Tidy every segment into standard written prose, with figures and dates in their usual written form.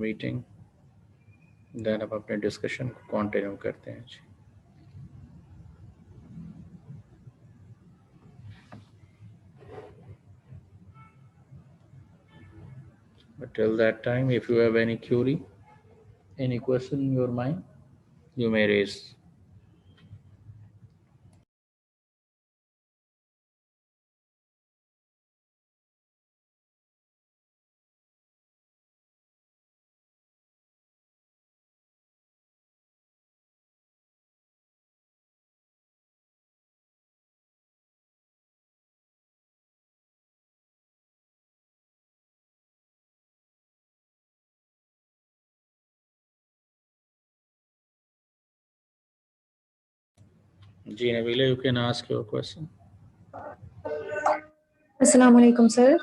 Meeting, then अब अपने discussion को कंटिन्यू करते हैं जी। But till that time, if you have any query, any question in your mind, you may raise. Ji Nabila, you can ask your question. Assalamu alaikum, sir.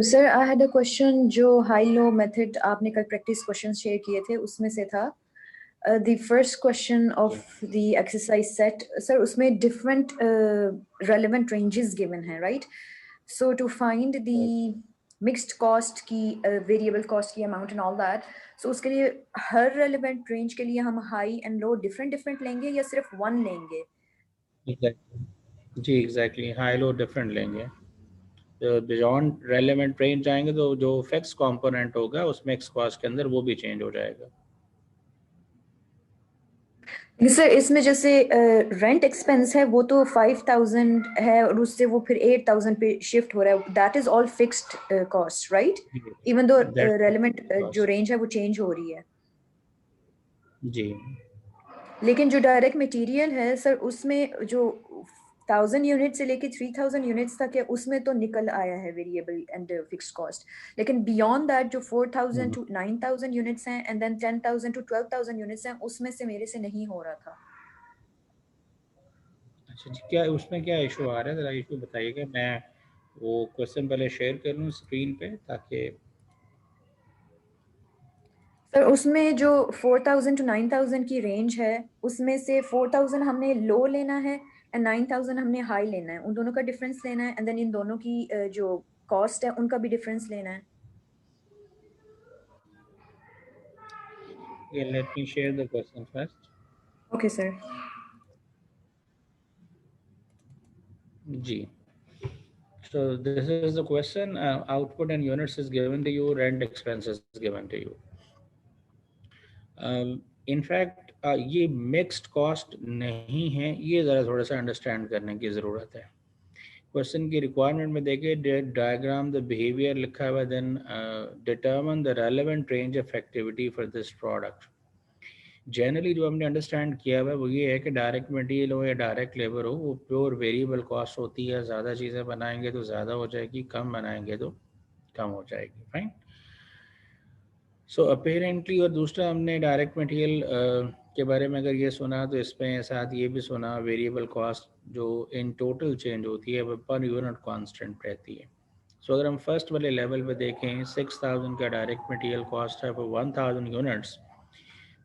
Sir, I had a question. जो high low method आपने कल practice questions share किए थे, उसमें से था the first question of the exercise set. Sir, उसमें different relevant ranges given हैं, right? So to find the mixed cost की variable cost की amount and all that, so उसके लिए हर relevant range के लिए हम high and low different लेंगे या सिर्फ one लेंगे? जी exactly, high low different लेंगे। तो बियॉन्ड रेलेवेंट रेंज जाएंगे तो जो फिक्स कंपोनेंट होगा उस मिक्स कॉस्ट के अंदर वो भी चेंज हो जाएगा। सर इसमें जैसे रेंट एक्सपेंस है वो तो 5000 है और उससे वो फिर 8000 पे शिफ्ट हो रहा है, that is all fixed cost right, even though relevant जो रेंज है वो चेंज हो रही है जी। लेकिन जो डायरेक्ट मटेरियल है सर उसमें जो 1000 यूनिट से लेके 3000 यूनिट्स तक है उसमें तो निकल आया है वेरिएबल एंड फिक्स्ड कॉस्ट, लेकिन बियॉन्ड दैट जो 4000 टू 9000 यूनिट्स हैं एंड देन 10000 टू 12000 यूनिट्स हैं उसमें से मेरे से नहीं हो रहा था। अच्छा जी, क्या उसमें क्या इशू आ रहा है, ज़रा इशू बताइएगा, मैं वो क्वेश्चन पहले शेयर कर लूँ स्क्रीन पे ताकि। सर उसमें जो 4000 टू 9000 की रेंज है उसमें से 4000 हमने लो लेना है एंड 9000 हमने हाई लेना है, उन दोनों का डिफरेंस लेना है एंड देन इन दोनों की जो कॉस्ट है उनका भी डिफरेंस लेना है। Yeah, let me share the question first. Okay sir. जी, so this is the question. Output and units is given to you, rent expenses is given to you. In fact ये mixed cost नहीं है, ये ज़रा थोड़ा सा understand करने की ज़रूरत है। क्वेश्चन की रिक्वायरमेंट में देखिए डायग्राम द बिहेवियर लिखा हुआ, then determine the relevant range of activity for this product. Generally जो हमने अंडरस्टैंड किया हुआ है वो ये है कि डायरेक्ट मटेरियल हो या डायरेक्ट लेबर हो वो प्योर वेरिएबल कॉस्ट होती है, ज़्यादा चीज़ें बनाएंगे तो ज़्यादा हो जाएगी, कम बनाएंगे तो कम हो जाएगी, फाइन। सो अपेरेंटली, और दूसरा हमने डायरेक्ट मटेरियल के बारे में अगर ये सुना तो इसमें साथ ये भी सुना वेरिएबल कॉस्ट जो इन टोटल चेंज होती है वो पर यूनिट कांस्टेंट रहती है। सो अगर हम फर्स्ट वाले लेवल पे देखें 6000 का डायरेक्ट मटेरियल कॉस्ट है फॉर 1000 यूनिट्स,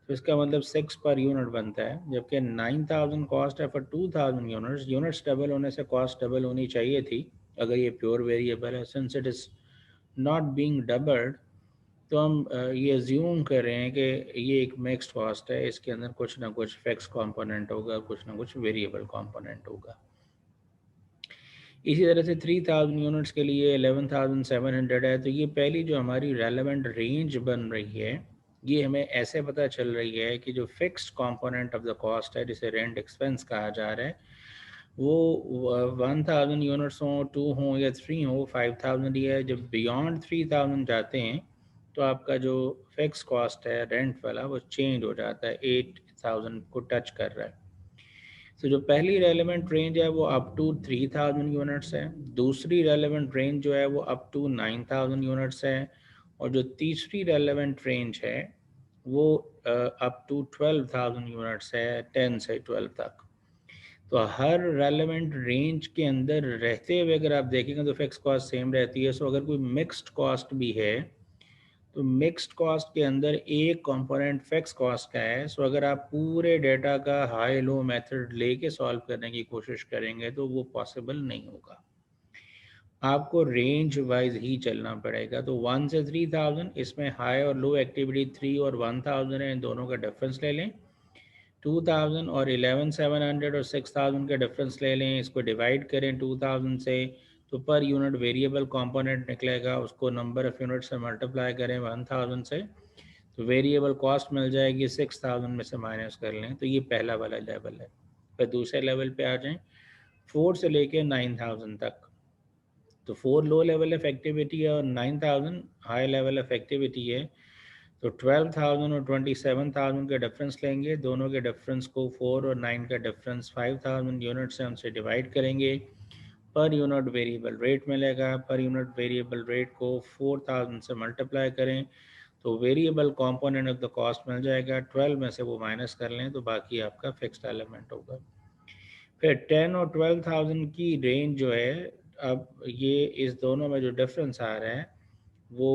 तो इसका मतलब 6 पर यूनिट बनता है, जबकि 9000 कॉस्ट है फॉर 2000 यूनिट्स। यूनिट्स डबल होने से कॉस्ट डबल होनी चाहिए थी अगर ये प्योर वेरिएबल है। Since it is not being doubled तो हम ये अज्यूम कर रहे हैं कि ये एक मिक्स्ड कॉस्ट है, इसके अंदर कुछ ना कुछ फिक्स कंपोनेंट होगा, कुछ ना कुछ वेरिएबल कंपोनेंट होगा। इसी तरह से 3000 यूनिट्स के लिए 11700 है, तो ये पहली जो हमारी रेलेवेंट रेंज बन रही है ये हमें ऐसे पता चल रही है कि जो fixed component of the cost है जिसे रेंट एक्सपेंस कहा जा रहा है वो 1000 यूनिट्स हों, 2 हों या 3 हो, 5000 ही है। जब बियॉन्ड 3000 जाते हैं तो आपका जो फिक्स कॉस्ट है रेंट वाला वो चेंज हो जाता है, 8000 को टच कर रहा है। तो जो पहली रेलेवेंट रेंज है वो अप टू 3000 यूनिट्स है, दूसरी रेलेवेंट रेंज जो है वो अप टू 9000 यूनिट्स है, और जो तीसरी रेलेवेंट रेंज है वो अप टू 12000 यूनिट्स है, 10 से 12 तक। तो हर रेलेवेंट रेंज के अंदर रहते हुए अगर आप देखेंगे तो फिक्स कॉस्ट सेम रहती है। सो अगर कोई मिक्स्ड कॉस्ट भी है तो मिक्स्ड कॉस्ट के अंदर एक कंपोनेंट फिक्स कॉस्ट का है। सो अगर आप पूरे डेटा का हाई लो मेथड लेके सॉल्व करने की कोशिश करेंगे तो वो पॉसिबल नहीं होगा, आपको रेंज वाइज ही चलना पड़ेगा। तो 1 से 3000, इसमें हाई और लो एक्टिविटी 3 और 1000 है, इन दोनों का डिफरेंस ले लें। 2000 और 11700 और 6000 का डिफरेंस ले लें, इसको डिवाइड करें 2000 से, तो पर यूनिट वेरिएबल कंपोनेंट निकलेगा, उसको नंबर ऑफ यूनिट से मल्टीप्लाई करें 1000 से, तो वेरिएबल कॉस्ट मिल जाएगी 6000 में से माइनस कर लें। तो ये पहला वाला लेवल है। फिर दूसरे लेवल पे आ जाएं, 4 से लेके 9000 तक। तो 4 लो लेवल ऑफ एक्टिविटी है और 9000 हाई लेवल ऑफ एक्टिविटी है। तो 12,000 और 27,000 का डिफरेंस लेंगे, दोनों के डिफरेंस को 4 और 9 का डिफरेंस 5,000 यूनिट से हमसे डिवाइड करेंगे, पर यूनिट वेरिएबल रेट मिलेगा। पर यूनिट वेरिएबल रेट को 4000 से मल्टीप्लाई करें तो variable component of the cost मिल जाएगा, 12 में से वो माइनस कर लें तो बाकी आपका फिक्स्ड एलिमेंट होगा। फिर 10 और 12,000 की रेंज जो है, अब ये इस दोनों में जो डिफरेंस आ रहा है वो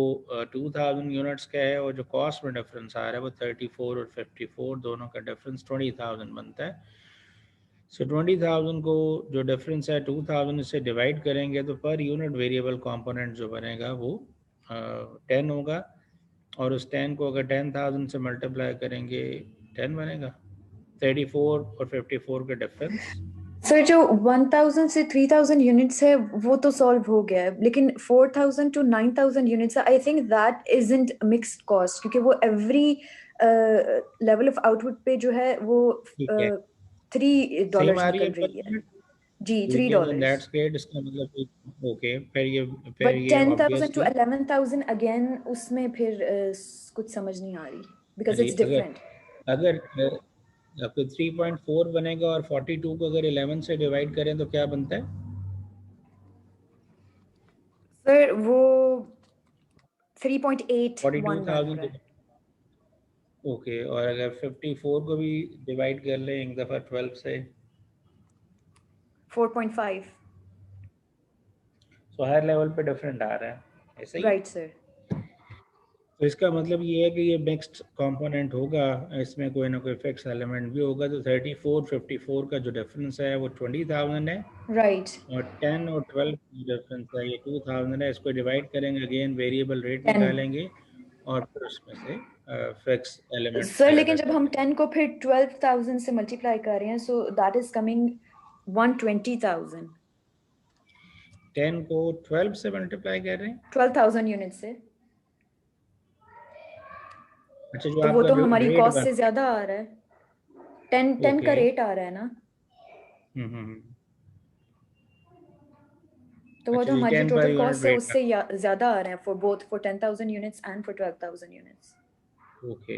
2000 यूनिट्स का है, और जो कॉस्ट में डिफरेंस आ रहा है वो 34 और 54, दोनों का डिफरेंस 20,000 बनता है। सो 20,000 को जो डिफरेंस है 2000 से डिवाइड करेंगे तो पर यूनिट वेरिएबल कंपोनेंट जो बनेगा वो 10 होगा, और उस 10 को अगर 10,000 से मल्टीप्लाई करेंगे 10 बनेगा। 34 और 54 का डिफरेंस। सर जो 1000 से 3000 यूनिट्स है वो तो सॉल्व हो गया है, लेकिन 4000 to 9000 units I think that isn't mixed cost, क्योंकि वो एवरी लेवल ऑफ आउटपुट पे जो है वो ठीक है, सेम $3 आ रही है निकल पर रही है। यूनिट। जी, ठीक है, देन $3। That's great. इसका मतलब ओके, फिर बट ये 10,000 टू ऑब्वियसली 11,000 अगेन उसमें फिर कुछ समझ नहीं आ रही, बिकॉज जी, इट्स अगर डिफरेंट। अगर आपको 3.4 बनेगा और 42 को अगर 11 से डिवाइड करें तो क्या बनता है? सर वो 3.81 बन 42,000 रहा है। ओके, और अगर 54 को भी डिवाइड कर लें एक दफ़ा 12 से, 4.5। तो हर लेवल पे डिफरेंट आ रहा है, ऐसा ही है। Right sir. तो इसका मतलब ये है कि ये मिक्स्ड कंपोनेंट होगा, इसमें कोई ना कोई फिक्स एलिमेंट भी होगा। तो 34 54 का जो डिफरेंस है वो 20,000 है, राइट। और 10 और 12 की डिफरेंस है ये 2000 है। इसको डिवाइड करेंगे, अगेन वेरिएबल रेट 10। निकालेंगे और फिर उसमें से फिक्स एलिमेंट सर लेकिन ऐड जब कर हम लेंगे। 10 को फिर 12,000 से मल्टीप्लाई कर रहे हैं, सो दैट इज कमिंग 120,000। 10 को 12 से मल्टीप्लाई कर रहे हैं। 12,000 यूनिट से, अच्छा, जो तो वो आपका तो हमारी रेट कॉस्ट बन से ज्यादा आ रहा है। 10 का ओके। रेट आ रहा है ना, हम्म। तो वो अच्छा तो जी, हमारी जो 10 पर टोटल यूनिट कॉस्ट है रेट। उससे ज्यादा आ रहे हैं, for both for 10,000 units and for 12,000 units. Okay.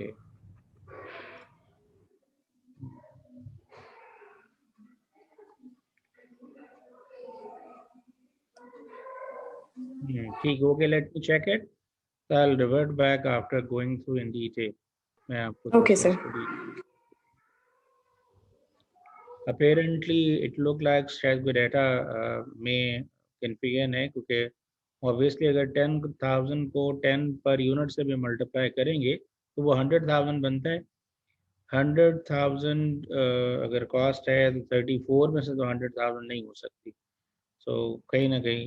ठीक, okay, let me check it. I will revert back after going through in detail. मैं आपको थोड़ा ओके सा सर। इसको अपेरेंटली इट लुक लाइक शायद कोई डाटा में कन्फ्यूजन है, क्योंकि ऑब्वियसली अगर 10,000 को 10 पर यूनिट से भी मल्टीप्लाई करेंगे तो वो 100,000 बनता है। 100,000 अगर कॉस्ट है तो 34 में से तो 100,000 नहीं हो सकती। सो कहीं ना कहीं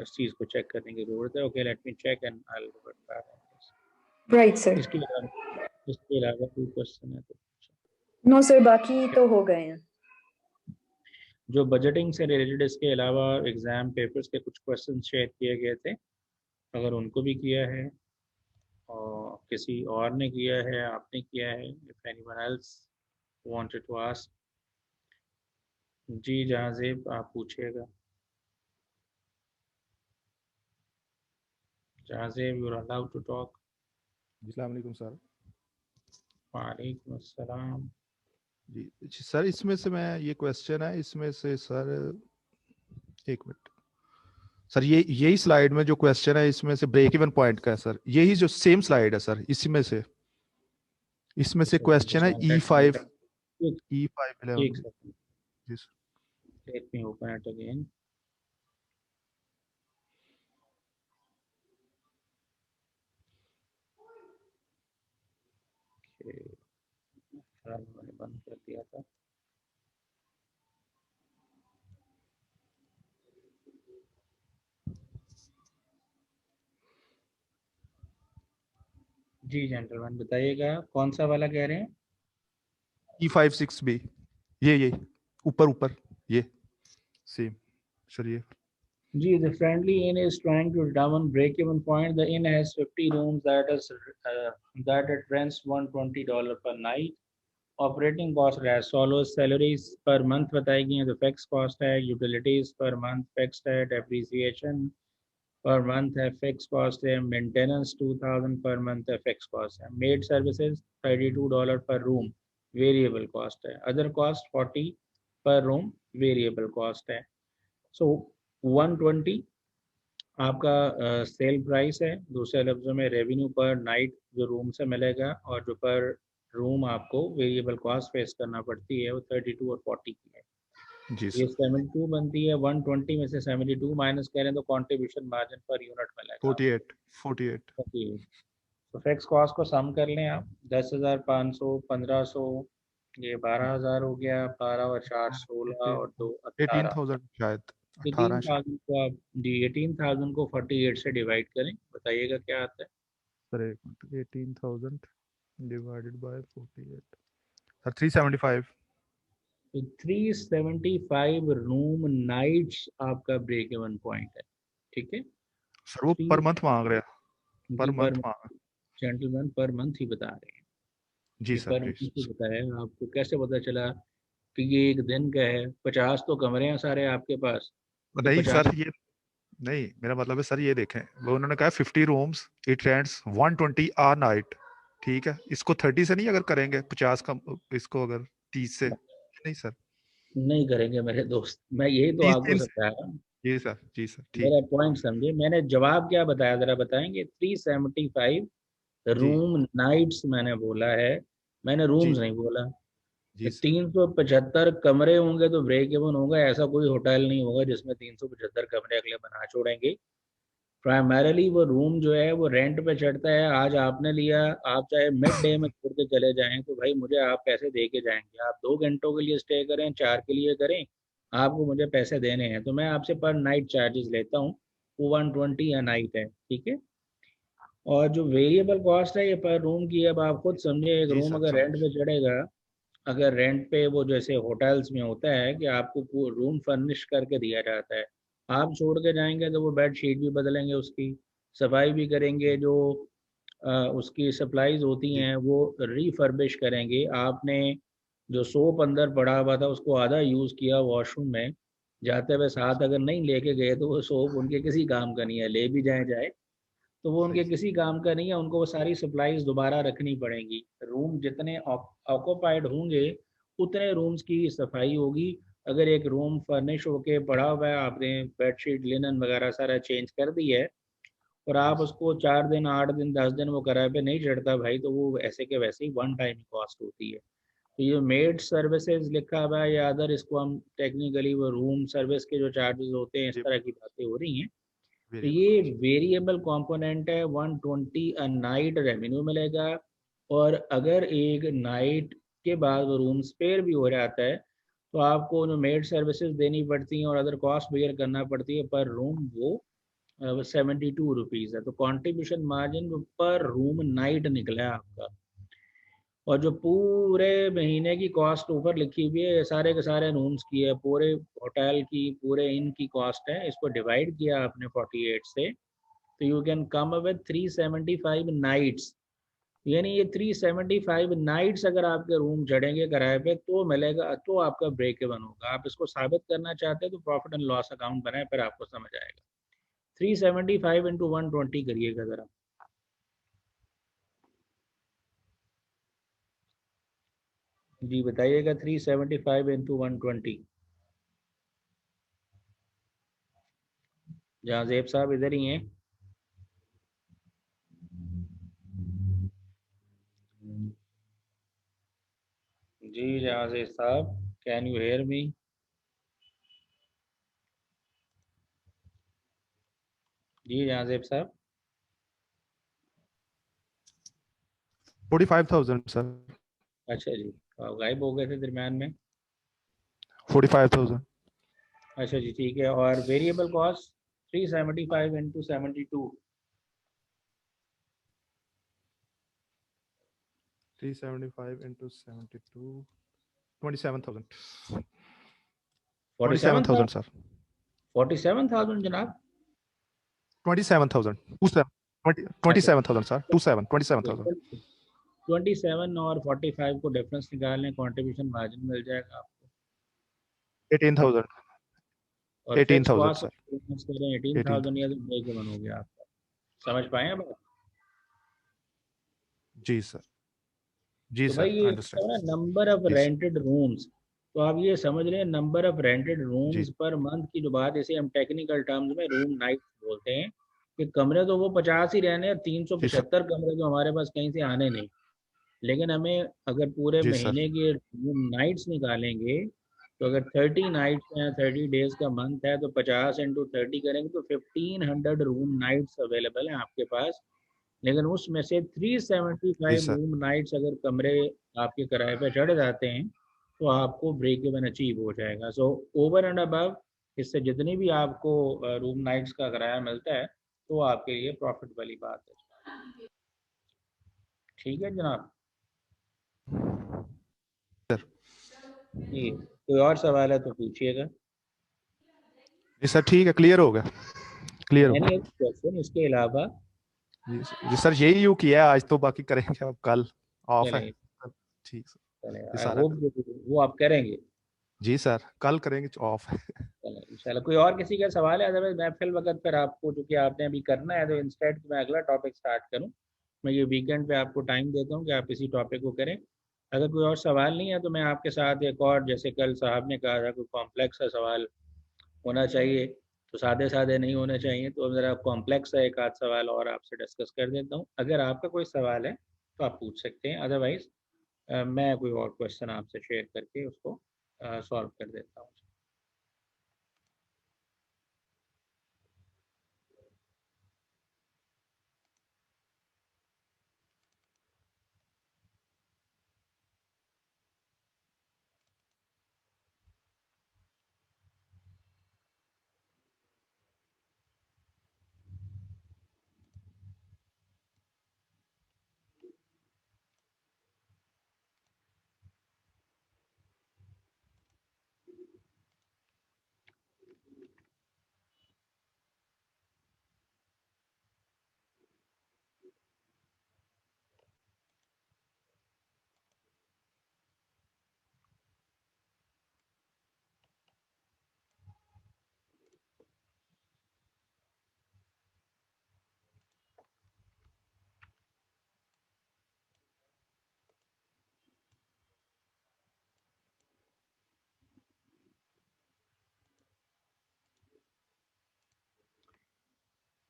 इस चीज़ को चेक करने की ज़रूरत है। Okay, let me check and I will revert back on this. Right sir. इसके अलावा कोई क्वेश्चन है तो नो सर, बाकी तो हो गए हैं। जो बजटिंग से रिलेटेड, इसके अलावा एग्जाम पेपर्स के कुछ क्वेश्चन शेयर किए गए थे, अगर उनको भी किया है और किसी और ने किया है, आपने किया है, if anyone else wanted to ask, जी जहाज़ेब आप पूछिएगा। Jahanzeb, you are allowed to talk. अस्सलाम वालेकुम सर। वालेकुम अस्सलाम। जी सर, इसमें से मैं ये क्वेश्चन है, इसमें से सर एक मिनट सर, ये यही स्लाइड में जो क्वेश्चन है इसमें से ब्रेक इवन पॉइंट का है सर, यही जो सेम स्लाइड है सर, इसमें से क्वेश्चन है E5 एक E511। सेकंड, जी sir. Let me open it again. मैंने बंद कर दिया था। जी जेंटलमैन बताइएगा कौन सा वाला कह रहे हैं? E56B, ये ऊपर ऊपर ये सेम सर ये। जी, the friendly inn is trying to determine break-even point. The inn has 50 rooms that it rents $120 per night. Operating cost as follows: salaries per month बताई गई हैं, तो fixed cost है, utilities per month fixed है, depreciation per month है, fixed cost है, maintenance 2000 per month है, fixed cost है, maid services $32 per room variable cost है, other cost 40 per room variable cost है। So 120 आपका सेल प्राइस है, दूसरे लफ्जों में रेवेन्यू पर नाइट जो रूम से मिलेगा, और जो पर रूम आपको वेरिएबल कॉस्ट फेस करना पड़ती है वो 32 और 40 की है। जी ये सर 72 बनती है, 120 में से 72 माइनस करें तो कंट्रीब्यूशन मार्जिन पर यूनिट मिलेगा 48 आपको। तो फिक्स कॉस्ट को सम कर लें आप, 10,500 1500, ये 12,000 हो गया, 12 और 4 16 और 2 18। 18,000 शायद 18 शायद 18,000 को आप जी 18,000 को 48 से डिवाइड करें, बताइएगा क्या आता है। सर एक मिनट 18,000 डिवाइडेड बाय 48 सर 375 तो 375 रूम नाइट्स आपका ब्रेक इवन पॉइंट है, ठीक है। सर वो पर थ्री मंथ मांग रहे हैं पर जी पर मंथ मांग जेंटलमैन पर मंथ ही बता रहे हैं, जी ये सर पर जी मंथ ही बताया। आपको कैसे पता चला कि ये एक दिन का है? 50 तो कमरे हैं सारे आपके पास, तो नहीं 50। सर ये नहीं मेरा मतलब है सर ये देखें वो उन्होंने कहा 50 rooms it rents 120 a night ठीक है इसको 30 से नहीं अगर करेंगे 50 का इसको अगर 30 से नहीं सर नहीं करेंगे मेरे दोस्त, मैं यही तो 30 आपको दिन समझाया। से जी सर ठीक मेरा पॉइंट समझे, मैंने जवाब क्या बताया जरा बताएंगे? 375 जी रूम नाइट्स मैंने बोला है, मैंने जी रूम्स नहीं बोला। जी सर 375 कमरे होंगे तो ब्रेक इवन होगा, ऐसा कोई होटल नहीं होगा जिसमें 375 कमरे अगले बना छोड़ेंगे। प्राइमरली वो रूम जो है वो रेंट पे चढ़ता है। आज आपने लिया, आप चाहे मिड डे में छोड़ के चले जाएं तो भाई मुझे आप पैसे दे के जाएंगे। आप 2 घंटों के लिए स्टे करें, 4 के लिए करें, आपको मुझे पैसे देने हैं, तो मैं आपसे पर नाइट चार्जेस लेता हूँ, वो 120 या नाइट है, ठीक है। और जो वेरिएबल कॉस्ट है ये पर रूम की, अब आप खुद समझे, एक जी रूम सर अगर समझ रेंट पे चढ़ेगा, अगर रेंट पे वो जैसे होटल्स में होता है कि आपको रूम फर्निश करके दिया जाता है, आप छोड़ के जाएंगे तो वो बेड शीट भी बदलेंगे, उसकी सफाई भी करेंगे, जो उसकी सप्लाईज होती जी हैं वो रीफर्बिश करेंगे। आपने जो सोप अंदर पड़ा हुआ था उसको आधा यूज़ किया वॉशरूम में, जाते हुए साथ अगर नहीं लेके गए तो वो सोप उनके किसी काम का नहीं है, ले भी जाए तो वो सही उनके किसी काम का नहीं है, उनको वो सारी सप्लाईज दोबारा रखनी पड़ेंगी। रूम जितने ऑक्यूपाइड होंगे उतने रूम्स की सफाई होगी। अगर एक रूम फर्निश होके पड़ा हुआ है, आपने बेडशीट लिनन वगैरह सारा चेंज कर दिया है, और जी आप सर उसको 4 दिन 8 दिन 10 दिन वो किराए पे नहीं चढ़ता भाई, तो वो ऐसे के वैसे ही वन टाइम कॉस्ट होती है। तो ये मेड सर्विसेज लिखा हुआ है या अदर, इसको हम टेक्निकली वो रूम सर्विस के जो चार्जेस होते हैं, इस जी तरह की बातें हो रही हैं। तो वेरिएबल ये कॉस्ट वेरिएबल कंपोनेंट है, 120 अ नाइट रेवेन्यू मिलेगा। और अगर एक नाइट के बाद वो रूम स्पेयर भी हो जाता है तो आपको जो मेड सर्विसेज देनी पड़ती हैं और अदर कॉस्ट बेयर करना पड़ती है पर रूम, वो 72 रुपीज़ है। तो कॉन्ट्रीब्यूशन मार्जिन पर रूम नाइट निकला है आपका। और जो पूरे महीने की कॉस्ट ऊपर लिखी हुई है, ये सारे के सारे रूम्स की है, पूरे होटल की, पूरे इन की कॉस्ट है, इसको डिवाइड किया आपने 48 से, तो you can come with 375 nights. यानी ये 375 नाइट्स अगर आपके रूम चढ़ेंगे किराए पे तो मिलेगा, तो आपका ब्रेक इवन होगा। आप इसको साबित करना चाहते हैं तो प्रॉफिट एंड लॉस अकाउंट बनाए, पर आपको समझ आएगा। 375 इंटू 120 करिएगा जरा। जी बताइएगा, 375 इंटू 120। जहाँ जेब साहब इधर ही हैं। जी जहाँ जेब साहब, कैन यू हेयर मी? जी जहाँ जेब साहब। 45,000 सर अच्छा जी, आप गायब हो गए थे दरम्यान में। 45,000। अच्छा जी ठीक है। और variable cost 375 into 72 375 into 72, 27,000। 47,000 27,000 sir. 47,000 जनाब। 27,000 27,000 सर। 27,000। 27 और 45 को डिफरेंस निकालने, कंट्रीब्यूशन मार्जिन मिल जाएगा आपको। 18,000। और फिक्स 18,000 कॉस्ट सर। करें 18,000 या 18,000। तो ब्रेक इवन हो गया आपका। समझ पाए अब आप? जी सर। जी तो सर, भाई ये अंडरस्टैंड। नंबर ऑफ जी सर। रेंटेड रूम्स, तो आप ये समझ रहे हैं नंबर ऑफ रेंटेड जी रूम्स पर मंथ की जो बात, इसे हम टेक्निकल टर्म्स में रूम नाइट बोलते हैं कि कमरे तो वो 50 ही रहने हैं, जी सर। 375 कमरे तो हमारे पास कहीं से आने नहीं। लेकिन हमें अगर पूरे जी सर। महीने के रूम नाइट्स निकालेंगे तो अगर 30 नाइट्स हैं, 30 डेज का मंथ है, तो 50 इंटू 30 करेंगे तो 1500 रूम नाइट्स अवेलेबल हैं आपके पास। लेकिन उसमें से जी 375 सर। रूम नाइट्स अगर कमरे आपके किराए पे चढ़ जाते हैं तो आपको ब्रेक इवन अचीव हो जाएगा। सो ओवर एंड अबव इससे जितनी भी आपको रूम नाइट्स का किराया मिलता है तो आपके लिए प्रॉफिट वाली बात है। ठीक है जनाब सर। जी। कोई और सवाल है तो पूछिएगा। जी सर, ठीक है, क्लियर हो गया। क्लियर हो एनी गया। अदर क्वेश्चन इसके अलावा? जी सर, यही यू किया है आज, तो बाकी करेंगे अब कल। ऑफ है। चले ठीक सर। चले, ये आई सारा होप वो आप करेंगे। जी सर, कल करेंगे, ऑफ है। चले इंशाल्लाह। कोई और किसी का सवाल है? अदरवाइज मैं फिल वक्त पर आपको, चूंकि आपने अभी करना है, तो इंस्टेड मैं अगला टॉपिक स्टार्ट करूं, मैं ये वीकेंड पे आपको टाइम देता हूं कि आप इसी टॉपिक को करें। अगर कोई और सवाल नहीं है तो मैं आपके साथ एक और, जैसे कल साहब ने कहा था कोई कॉम्प्लेक्स सा सवाल होना चाहिए, तो सादे सादे नहीं होने चाहिए, तो ज़रा कॉम्प्लेक्स है एक आध सवाल और आपसे डिस्कस कर देता हूँ। अगर आपका कोई सवाल है तो आप पूछ सकते हैं, अदरवाइज मैं कोई और क्वेश्चन आपसे शेयर करके उसको सॉल्व कर देता हूँ।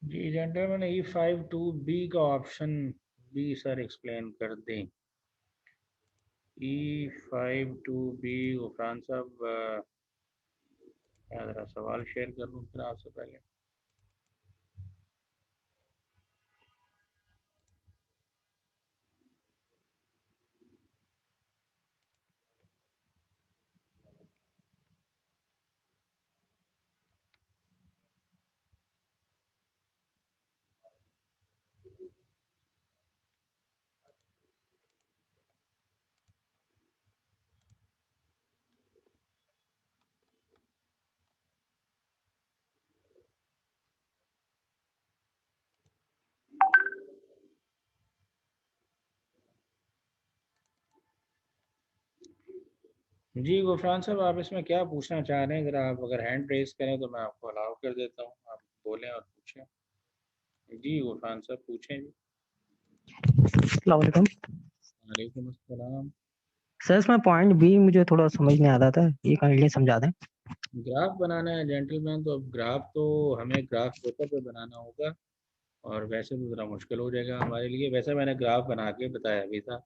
जी जेंटलमैन, E52B का ऑप्शन बी सर एक्सप्लेन कर दें। E52B गुफरान साहब, ज़रा सवाल शेयर कर लूँ फिर आपसे पहले। जी गुफरान साहब, आप इसमें क्या पूछना चाह रहे हैं? ज़रा आप अगर हैंड रेस करें तो मैं आपको अलाउ कर देता हूँ, आप बोलें और पूछें। जी गुफरान साहब पूछें जी। अस्सलाम वालेकुम वालेकुम अस्सलाम। सर, इसमें पॉइंट बी मुझे थोड़ा समझ नहीं आ रहा था, ये काइंडली समझा दें। ग्राफ बनाना है जेंटलमैन, तो अब ग्राफ तो हमें ग्राफ पेपर पे बनाना होगा, और वैसे तो ज़रा मुश्किल हो जाएगा हमारे लिए। वैसे मैंने ग्राफ बना के बताया भी था।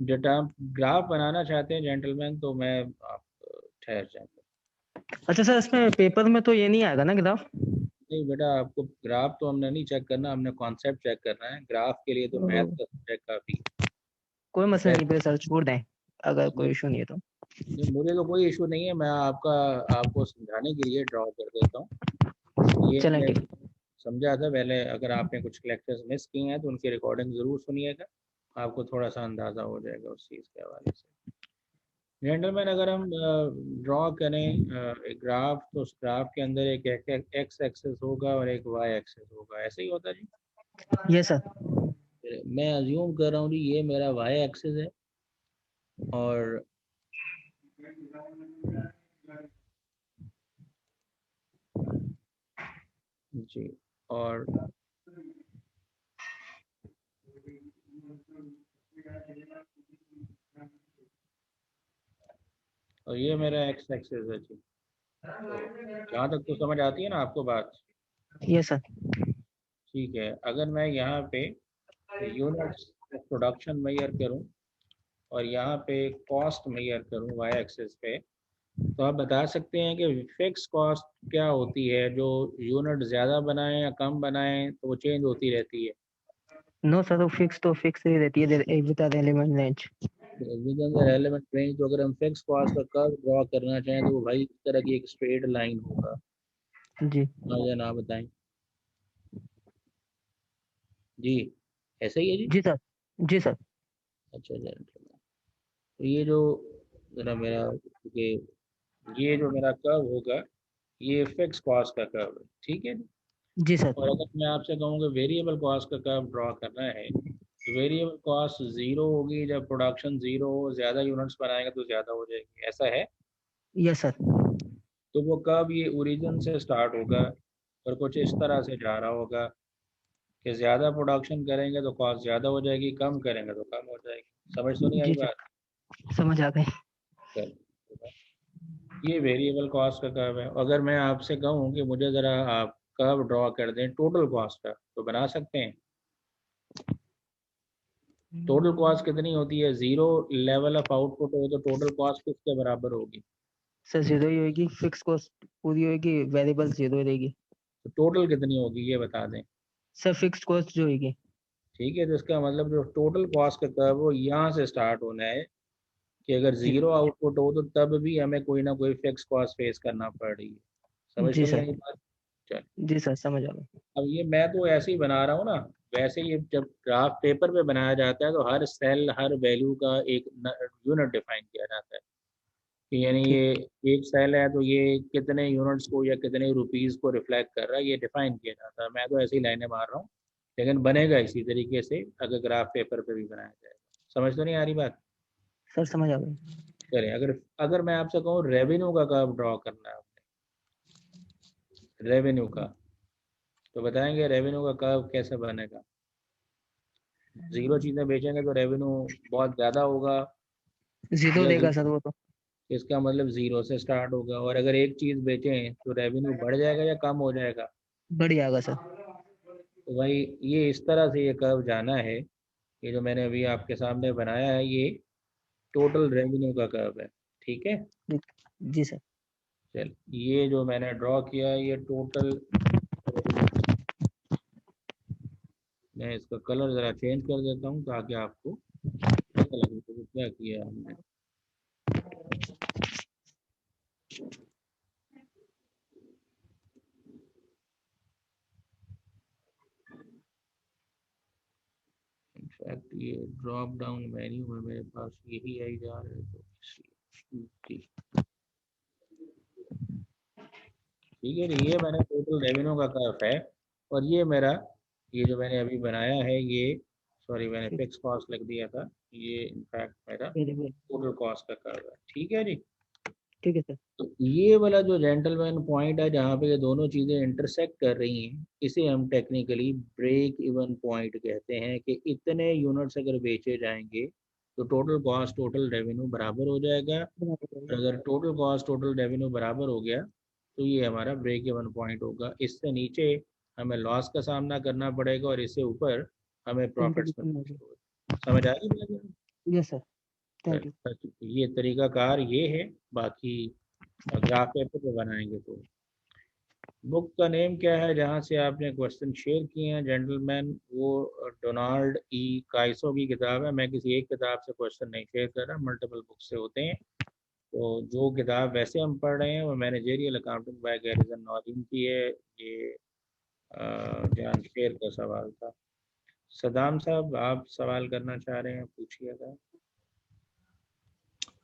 जब आप ग्राफ बनाना चाहते हैं जेंटलमैन तो मैं आप ठहर जाएं। अच्छा सर, इसमें पेपर में तो ये नहीं आएगा ना ग्राफ? नहीं बेटा, आपको ग्राफ तो हमने नहीं चेक करना, हमने कॉन्सेप्ट चेक करना है। ग्राफ के लिए तो मैथ का सब्जेक्ट काफ़ी है। कोई मसला नहीं पे सर, छोड़ दें। अगर कोई इशू नहीं है तो। नहीं, मुझे तो कोई इशू नहीं है, मैं आपको समझाने के लिए ड्रॉ कर देता हूँ। ये चलें मैं ठीक। समझा था पहले, अगर आपने कुछ लेक्चर्स मिस किए हैं तो उनकी रिकॉर्डिंग ज़रूर सुनिएगा, आपको थोड़ा सा अंदाज़ा हो जाएगा उस चीज़ के हवाले से। जेंटलमैन, अगर हम ड्रॉ करें एक ग्राफ, तो उस ग्राफ के अंदर एक एक्स एक्सेस होगा और एक वाई एक्सेस होगा, ऐसे ही होता है जी। Yes sir. मैं अज्यूम कर रहा हूँ जी ये मेरा वाई एक्सेस है और जी, और ये मेरा एक्स एक्सेस है जी। यहाँ तक तो समझ आती है ना आपको बात? Yes sir. ठीक है, अगर मैं यहाँ पे यूनिट्स प्रोडक्शन मेजर करूँ और यहाँ पे कॉस्ट मेजर करूँ वाई एक्सेस पे, तो आप बता सकते हैं कि फिक्स कॉस्ट क्या होती है? जो यूनिट ज़्यादा बनाएं या कम बनाएं तो वो चेंज होती रहती है। नो सर, तो फिक्स ही रहती है with the element range. With in the relevant range, तो अगर हम फिक्स कॉस्ट का कर्व ड्रॉ करना चाहें तो वो भाई इस तरह की एक स्ट्रेट लाइन होगा। जी या ना बताएं जी, ऐसा ही है जी। जी सर। जी सर। अच्छा जेंटलमैन, तो ये जो जरा मेरा कि ये जो मेरा कर्व होगा ये फिक्स कॉस्ट का कर्व है, ठीक है। जी सर। और अगर मैं आपसे कहूँ कि वेरिएबल कॉस्ट का कर्व ड्रॉ करना है, तो वेरिएबल कॉस्ट ज़ीरो होगी जब प्रोडक्शन ज़ीरो हो, ज़्यादा यूनिट्स बनाएंगे तो ज़्यादा हो जाएगी, ऐसा है। Yes sir. तो वो कर्व ये ओरिजिन से स्टार्ट होगा और कुछ इस तरह से जा रहा होगा कि ज़्यादा प्रोडक्शन करेंगे तो कॉस्ट ज़्यादा हो जाएगी, कम करेंगे तो कम हो जाएगी। समझ तो नहीं आई जी बात? सर, समझ आ गए। चलो, ये वेरिएबल कॉस्ट का कर्व है। अगर मैं आपसे कहूँ कि मुझे ज़रा आप कर्व ड्रॉ कर दें टोटल कॉस्ट का, तो बना सकते हैं? टोटल कॉस्ट कितनी होती है? ज़ीरो लेवल ऑफ आउटपुट हो तो टोटल कॉस्ट किसके बराबर होगी? सर जीरो ही होगी, फिक्स कॉस्ट पूरी होगी, वेरिएबल जीरो रहेगी। तो टोटल कितनी होगी ये बता दें। सर फिक्स कॉस्ट जो होगी। ठीक है, तो इसका मतलब जो टोटल कॉस्ट का कर्व वो यहाँ से स्टार्ट होना है कि अगर जी ज़ीरो आउटपुट हो तो तब भी हमें कोई ना कोई फिक्स कॉस्ट फेस करना पड़ रही है। समझ तो जी नहीं सर। आई बात? चल, जी सर, समझ आ गया। अब ये मैं तो ऐसे ही बना रहा हूँ ना, वैसे ही जब ग्राफ पेपर पे बनाया जाता है तो हर सेल हर वैल्यू का एक यूनिट डिफाइन किया जाता है कि यानी ठीक। ये एक सेल है तो ये कितने यूनिट्स को या कितने रुपीस को रिफ्लेक्ट कर रहा है, ये डिफाइन किया जाता है। मैं तो ऐसी लाइनें मार रहा हूँ, लेकिन बनेगा इसी तरीके से अगर ग्राफ पेपर पे भी बनाया जाएगा। समझ तो नहीं आ रही बात? सर समझ आ गया। चलिए, अगर अगर मैं आपसे कहूँ रेवेन्यू का कर्व ड्रॉ करना है आपने, रेवेन्यू का, तो बताएंगे रेवेन्यू का कर्व कैसे बनेगा? ज़ीरो चीज़ें बेचेंगे तो रेवेन्यू बहुत ज़्यादा होगा, जीरो या रहेगा सर वो तो। इसका मतलब ज़ीरो से स्टार्ट होगा? और अगर एक चीज़ बेचें तो रेवेन्यू बढ़ जाएगा या कम हो जाएगा? बढ़ जाएगा सर। तो भाई ये इस तरह से ये कर्व जाना है। ये जो मैंने अभी आपके सामने बनाया है ये टोटल रेवेन्यू का कर्व है, ठीक है। जी जी सर। चल, ये जो मैंने ड्रॉ किया है ये टोटल रेवेन्यू। मैं इसका कलर ज़रा चेंज कर देता हूँ ताकि आपको पता लगे कि क्या किया है हमने। इनफैक्ट ये ड्रॉप डाउन मेन्यू में मेरे पास यही आई जा रहा है, तो इसलिए ठीक है जी। ये मैंने टोटल रेवेन्यू का कर्व है और ये मेरा ये जो मैंने अभी बनाया है ये, सॉरी मैंने ठीक। फिक्स कॉस्ट लिख दिया था, ये इनफैक्ट मेरा वेरिएबल। टोटल कॉस्ट का कर्व है, ठीक है जी। ठीक है सर। तो ये वाला जो जेंटलमैन पॉइंट है जहाँ पे ये दोनों चीज़ें इंटरसेक्ट कर रही हैं, इसे हम टेक्निकली ब्रेक इवन पॉइंट कहते हैं कि इतने यूनिट्स अगर बेचे जाएंगे तो टोटल कॉस्ट टोटल रेवेन्यू बराबर हो जाएगा। और अगर टोटल कॉस्ट टोटल रेवेन्यू बराबर हो गया तो ये हमारा ब्रेक इवन पॉइंट होगा। इससे नीचे हमें लॉस का सामना करना पड़ेगा और इससे ऊपर हमें प्रॉफिट्स में। कंट्रीब्यूशन होगी। समझ आ गई? Yes sir. Thank you. ये तरीकाकार ये है, बाकी ग्राफ पेपर पे बनाएंगे तो बुक का नेम क्या है जहाँ से आपने क्वेश्चन शेयर किए हैं जेंटलमैन? वो डोनाल्ड ई काइसो की किताब है। मैं किसी एक किताब से क्वेश्चन नहीं शेयर कर रहा, मल्टीपल बुक से होते हैं। तो जो किताब वैसे हम पढ़ रहे हैं वो managerial accounting by Garrison Norton की है। ये जान शेयर का सवाल था। सदाम साहब, आप सवाल करना चाह रहे हैं, पूछिएगा।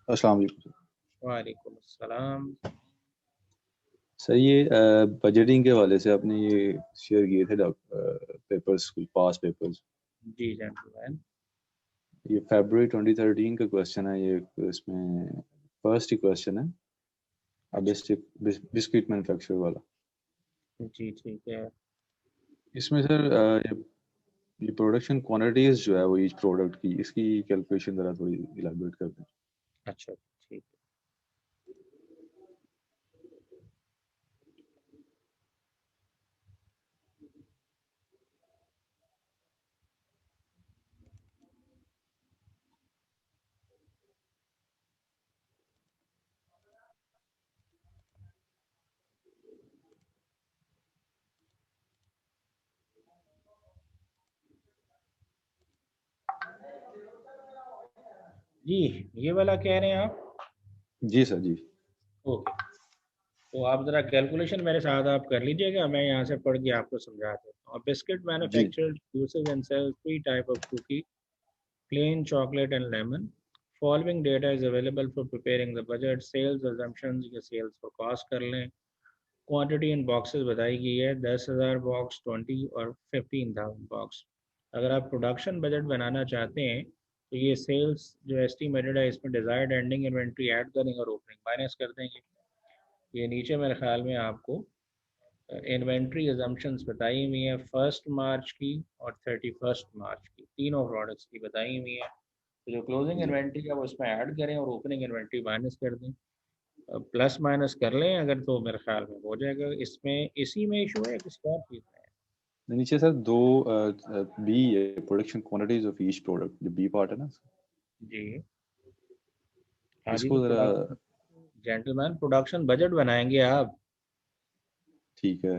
अस्सलाम वालेकुम वालेकुम अस्सलाम। सर। ये बजटिंग के हवाले से आपने ये शेयर किए थे पेपर्स, पास पेपर्स। जी जेंटलमैन। ये फरवरी 2013 का क्वेश्चन है। ये इसमें फर्स्ट ही क्वेश्चन है बिस्किट मैन्युफैक्चर वाला। जी ठीक है। इसमें सर ये प्रोडक्शन क्वांटिटीज जो है वो ईच प्रोडक्ट की, इसकी कैलकुलेशन जरा थोड़ी इलाबोरेट कर दें। अच्छा ठीक है। जी ये वाला कह रहे हैं आप? जी सर जी। ओके, तो आप ज़रा कैलकुलेशन मेरे साथ आप कर लीजिएगा, मैं यहाँ से पढ़ के आपको समझा देता हूँ। बिस्किट जी manufacture uses and sells 3 type of cookie: plain, chocolate and lemon. Following data is available for preparing the budget. Sales assumptions, ये sales को cost कर लें। क्वांटिटी इन बॉक्सेस बताई गई है 10,000 बॉक्स, 20 और 15,000 बॉक्स। अगर आप प्रोडक्शन बजट बनाना चाहते हैं तो ये सेल्स जो एस्टिमेटेड है इसमें डिजायर्ड एंडिंग इन्वेंट्री ऐड करेंगे और ओपनिंग माइनस कर देंगे। ये नीचे मेरे ख्याल में आपको इन्वेंट्री अजम्पशंस बताई हुई है 1 मार्च की और 31 मार्च की, तीनों प्रोडक्ट्स की बताई हुई है। तो जो क्लोजिंग इन्वेंट्री है वो इसमें ऐड करें और ओपनिंग इन्वेंट्री माइनस कर दें। प्लस माइनस कर लें अगर, तो मेरे ख्याल में हो जाएगा। इसमें इसी में इशू है किसी और चीज़ में है? नीचे सर दो बी है, production quantities of each product, जो बी पार्ट है ना, जी हाँ जी। इसको तो जरा। प्रोडक्शन, जेंटलमैन प्रोडक्शन बजट बनाएंगे आप, ठीक है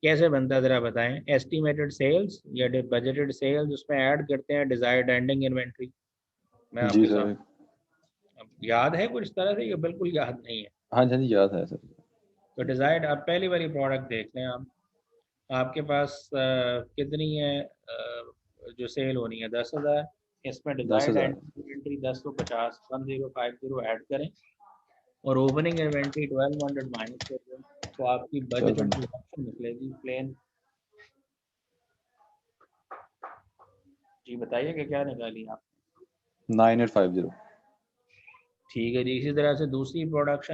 कैसे बनता है ज़रा बताएं? एस्टिमेटेड सेल्स या बजटेड सेल्स, उसमें ऐड करते हैं डिजायर्ड एंडिंग इन्वेंट्री। मैं जी आपके सर। साथ, अब याद है कुछ तरह से, ये बिल्कुल याद नहीं है? हाँ जी हाँ जी, याद है सर। तो डिजायर्ड, आप पहली वाली प्रोडक्ट देख लें। आप, आपके पास कितनी है जो सेल होनी है? 10,000। इसमें डिजायर्ड 10,000। इन्वेंट्री 10 तो 50, 1050 ऐड करें और ओपनिंग इन्वेंट्री 1200 माइनस कर दें, तो आपकी बजटेड 1200। प्रोडक्शन निकलेगी प्लेन। जी बताइए कि क्या निकाली आप? 9850। ठीक है जी। इसी तरह से दूसरी प्रोडक्ट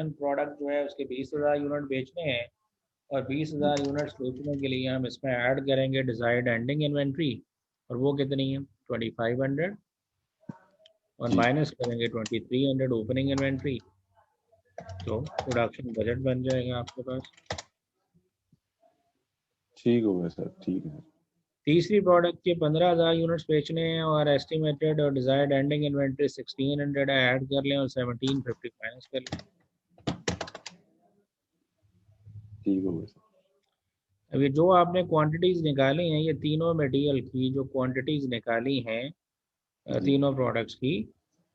जो है उसके 20,000 यूनिट बेचने हैं और 20,000 यूनिट्स बेचने के लिए हम इसमें ऐड करेंगे डिजायर्ड एंडिंग इन्वेंट्री, और वो कितनी है? 2500, और जी माइनस करेंगे 2300 ओपनिंग इन्वेंट्री, तो प्रोडक्शन बजट बन जाएगा आपके पास। ठीक हो गया सर, ठीक है। तीसरी प्रोडक्ट के 15,000 यूनिट्स बेचने हैं और एस्टिमेटेड और डिजायर्ड एंडिंग इन्वेंट्री 1600 ऐड कर लें और 1750 माइनस कर लें। ठीक हो गया सर। अभी जो आपने क्वांटिटीज निकाली हैं, ये तीनों मटेरियल की जो क्वांटिटीज निकाली हैं जी तीनों प्रोडक्ट्स की,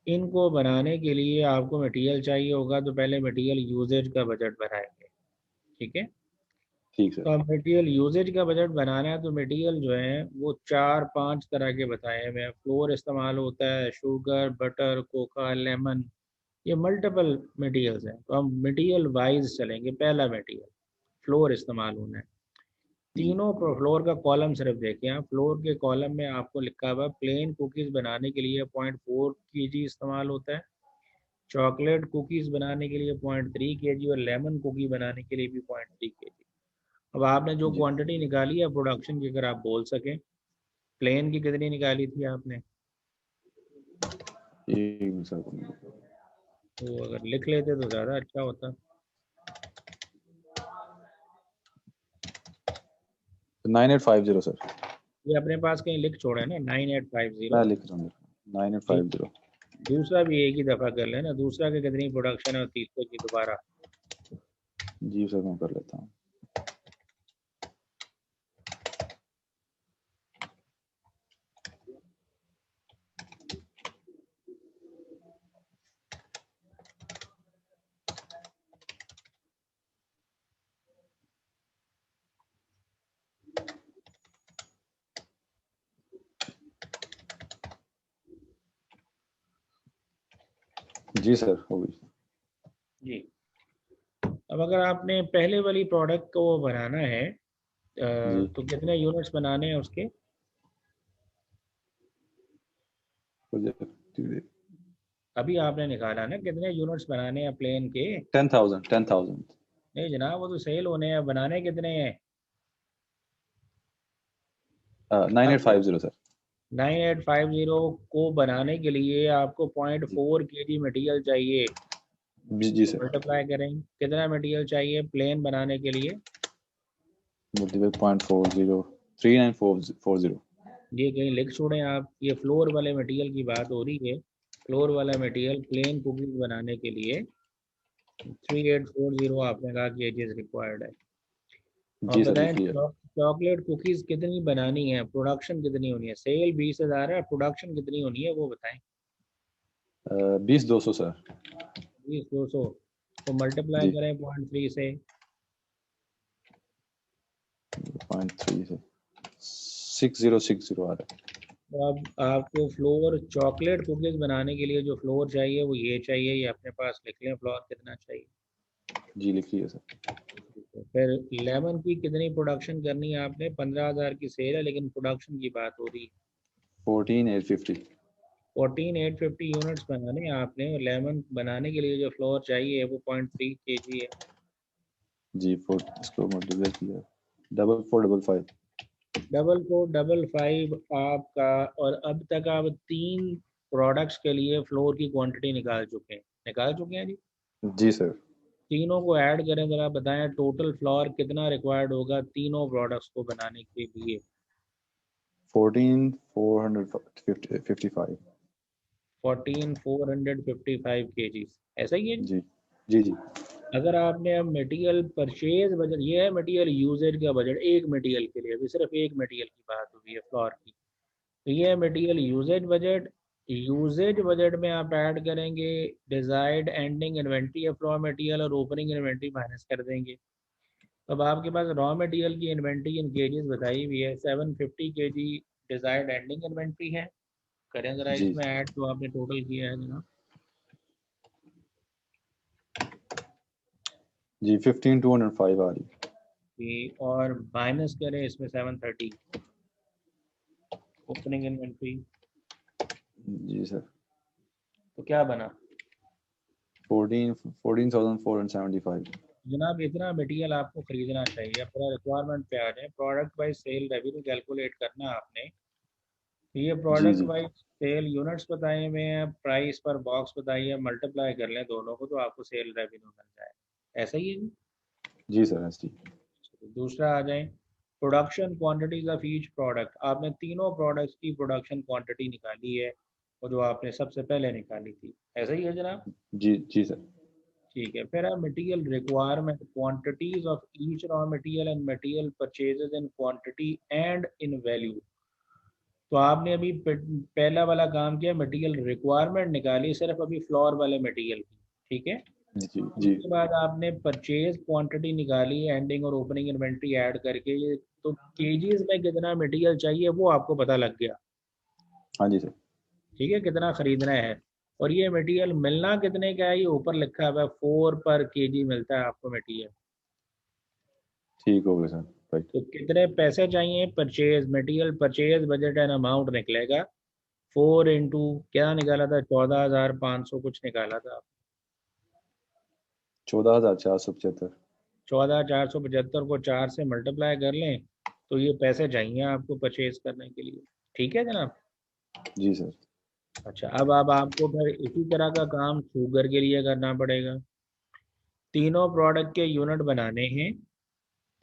इनको बनाने के लिए आपको मटेरियल चाहिए होगा, तो पहले मटेरियल यूजेज का बजट बनाएंगे। ठीक है? ठीक सर। तो अब मटेरियल यूजेज का बजट बनाना है तो मटेरियल जो है वो 4-5 तरह के बताए हुए हैं। फ्लोर इस्तेमाल होता है, शुगर, बटर, कोका, लेमन, ये मल्टीपल मटेरियल्स हैं। तो हम मटेरियल वाइज चलेंगे। पहला मटेरियल फ्लोर इस्तेमाल होना है। जी तीनों फ्लोर का कॉलम सिर्फ देखें आप। फ्लोर के कॉलम में आपको लिखा हुआ प्लेन कुकीज़ बनाने के लिए 0.4 kg इस्तेमाल होता है, चॉकलेट कुकीज़ बनाने के लिए 0.3 kg और लेमन कुकी बनाने के लिए भी 0.3 kg। अब आपने जो जी। क्वांटिटी निकाली है प्रोडक्शन की, अगर आप बोल सकें, प्लेन की कितनी निकाली थी आपने? एक मिनट सर। तो अगर लिख लेते तो ज़्यादा अच्छा होता। 9850 सर। ये अपने पास कहीं लिख छोड़ा है ना, 9850। मैं लिख रहा हूँ। ठीक। 9850। दूसरा भी एक ही दफ़ा कर लेना, दूसरा की कितनी प्रोडक्शन है और तीसरे की दोबारा। जी सर, मैं कर लेता हूँ। जी सर, हो गई। जी। अब अगर आपने पहले वाली प्रोडक्ट को बनाना है जी तो कितने यूनिट्स बनाने हैं उसके? अभी आपने निकाला ना कितने यूनिट्स बनाने हैं प्लेन के? 10,000 नहीं जनाब, वो तो सेल होने हैं, बनाने कितने हैं? 9850 सर। 9850 को बनाने के लिए आपको 0.4 kg मटेरियल चाहिए। जी सर। मल्टीप्लाई करें, कितना मटेरियल चाहिए प्लेन बनाने के लिए? मल्टीप्लाई 0.40 3940। ये कहीं लिख छोड़ें आप, ये फ्लोर वाले मटेरियल की बात हो रही है। फ्लोर वाला मटेरियल प्लेन कुकीज बनाने के लिए 3840 आपने कहा केजीज रिक्वायर्ड है। और जी सर, बताएं लिख लिया। चॉकलेट कुकीज कितनी बनानी है, प्रोडक्शन कितनी होनी है? सेल 20,000 है, प्रोडक्शन कितनी होनी है वो बताएं। 20,200 सर। 20,200 तो मल्टीप्लाई जी करें 0.3 से। 0.3 से 6060 आ रहा है। तो अब आपको फ्लोर चॉकलेट कुकीज बनाने के लिए जो फ्लोर चाहिए वो ये चाहिए, ये अपने पास लिख लें फ्लोर कितना चाहिए। जी लिख लिया सर। फिर लेमन की कितनी प्रोडक्शन करनी है आपने? 15,000 की सेल है लेकिन प्रोडक्शन की बात हो रही है। 14,850। 14,850 यूनिट्स बनाने हैं आपने, और लेमन बनाने के लिए जो फ्लोर चाहिए वो 0.3 kg है। जी इसको मल्टीप्लाई किया 4455। 4455 आपका। और अब तक आप 3 प्रोडक्ट्स के लिए फ्लोर की क्वांटिटी निकाल चुके हैं जी। जी सर। तीनों को ऐड करें जरा, बताएं टोटल फ्लोर कितना रिक्वायर्ड होगा तीनों प्रोडक्ट्स को बनाने के लिए? 14,455। 14,455 kg, ऐसा ही है जी। जी जी जी। अगर आपने अब मटेरियल परचेज बजट, ये है मटेरियल यूजेज का बजट एक मटेरियल के लिए, अभी सिर्फ एक मटेरियल की बात हुई है फ्लोर की, तो ये है material usage budget. Usage budget में आप ऐड करेंगे desired ending inventory of raw material और ओपनिंग इन्वेंट्री माइनस कर देंगे। अब आपके पास रॉ मटेरियल की इन्वेंट्री इन केजीज बताई हुई है, 750 kg डिजायर्ड एंडिंग इन्वेंट्री है। करें जरा जी इसमें ऐड जो आपने टोटल किया है जनाब। जी 15,205 आ रही। और माइनस करें इसमें 730 ओपनिंग इन्वेंट्री, जी सर। तो क्या बना? 14,475। जनाब इतना मटेरियल आपको खरीदना चाहिए। पूरा रिक्वायरमेंट पे आ जाए, product wise sale revenue calculate करना है आपने। तो ये जी प्रोडक्ट जी वाइज सेल यूनिट्स बताए हुए हैं, प्राइस पर बॉक्स बताइए, मल्टीप्लाई कर लें दोनों को तो आपको सेल रेवेन्यू मिल जाए। ऐसा ही है जी। जी सर। S T. दूसरा आ जाए, production quantities of each product. आपने तीनों प्रोडक्ट्स की प्रोडक्शन क्वांटिटी निकाली है, और जो आपने सबसे पहले निकाली थी, ऐसा ही है जनाब। जी जी सर। ठीक है, फिर material requirement quantities of each raw material and material purchases in quantity and in value. तो आपने अभी पहला वाला काम किया, मटेरियल रिक्वायरमेंट निकाली सिर्फ अभी फ्लोर वाले मटेरियल की, ठीक है। जी जी। उसके बाद आपने परचेज क्वांटिटी निकाली एंडिंग और ओपनिंग इन्वेंट्री ऐड करके, ये तो केजीज में कितना मटेरियल चाहिए वो आपको पता लग गया, हाँ जी सर। ठीक है, कितना खरीदना है। और ये मटेरियल मिलना कितने का है, ये ऊपर लिखा हुआ है 4 पर केजी मिलता है आपको मटेरियल। ठीक हो गया सर। राइट। तो कितने पैसे चाहिए? Purchase material purchase budget and amount निकलेगा 4 इंटू क्या निकाला था, 14,500 कुछ निकाला था। 14,475। 14,475 को 4 से मल्टीप्लाई कर लें तो ये पैसे चाहिए आपको परचेज करने के लिए, ठीक है जनाब। जी सर। अच्छा, अब आपको फिर इसी तरह का काम शुगर के लिए करना पड़ेगा। तीनों प्रोडक्ट के यूनिट बनाने हैं।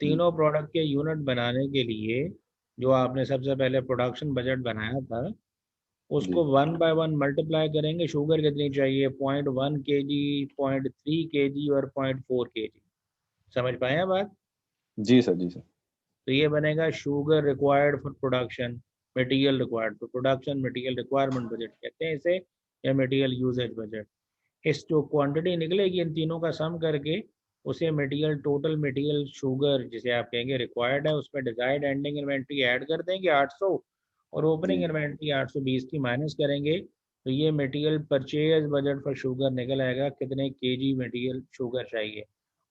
जी तीनों प्रोडक्ट के यूनिट बनाने के लिए जो आपने सबसे पहले प्रोडक्शन बजट बनाया था, जी उसको 1 बाय 1 मल्टीप्लाई करेंगे। शुगर कितनी चाहिए? 0.1 kg, 0.3 kg और 0.4 kg। समझ पाए बात? जी सर। जी सर। तो ये बनेगा sugar required for production, material required for production, material requirement budget कहते हैं इसे, या मटेरियल यूजेज बजट। इस जो क्वांटिटी निकलेगी इन तीनों का सम करके, उसे मटेरियल टोटल मटेरियल शुगर जिसे आप कहेंगे रिक्वायर्ड है, उसमें डिजायर्ड एंडिंग इन्वेंट्री ऐड कर देंगे 800, और ओपनिंग जी इन्वेंट्री 820 की माइनस करेंगे। तो ये material purchase budget for sugar निकल आएगा, कितने केजी मटेरियल शुगर चाहिए,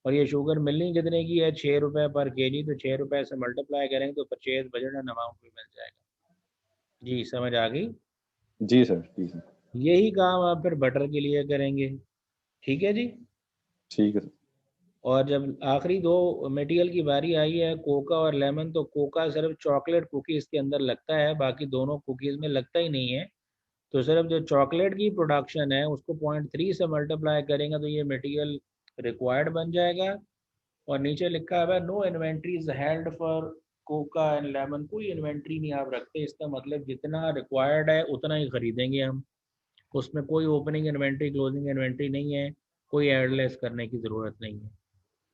और ये शुगर मिलनी कितने की है, 6 रुपये पर केजी, तो 6 रुपये से मल्टीप्लाई करेंगे तो परचेज बजट एंड अमाउंट भी मिल जाएगा। जी समझ आ गई? जी सर, जी सर, यही काम आप फिर बटर के लिए करेंगे। ठीक है जी। ठीक है सर। और जब आखिरी दो मटेरियल की बारी आई है, कोका और लेमन, तो कोका सिर्फ चॉकलेट कुकीज़ के अंदर लगता है, बाकी दोनों कुकीज़ में लगता ही नहीं है। तो सिर्फ जो चॉकलेट की प्रोडक्शन है उसको 0.3 से मल्टीप्लाई करेंगे तो ये मटेरियल रिक्वायर्ड बन जाएगा। और नीचे लिखा हुआ है no inventories held for coca and lemon, कोई इन्वेंट्री नहीं आप रखते, इसका मतलब जितना रिक्वायर्ड है उतना ही खरीदेंगे हम, उसमें कोई ओपनिंग इन्वेंट्री क्लोजिंग इन्वेंट्री नहीं है, कोई एडलेस करने की ज़रूरत नहीं है।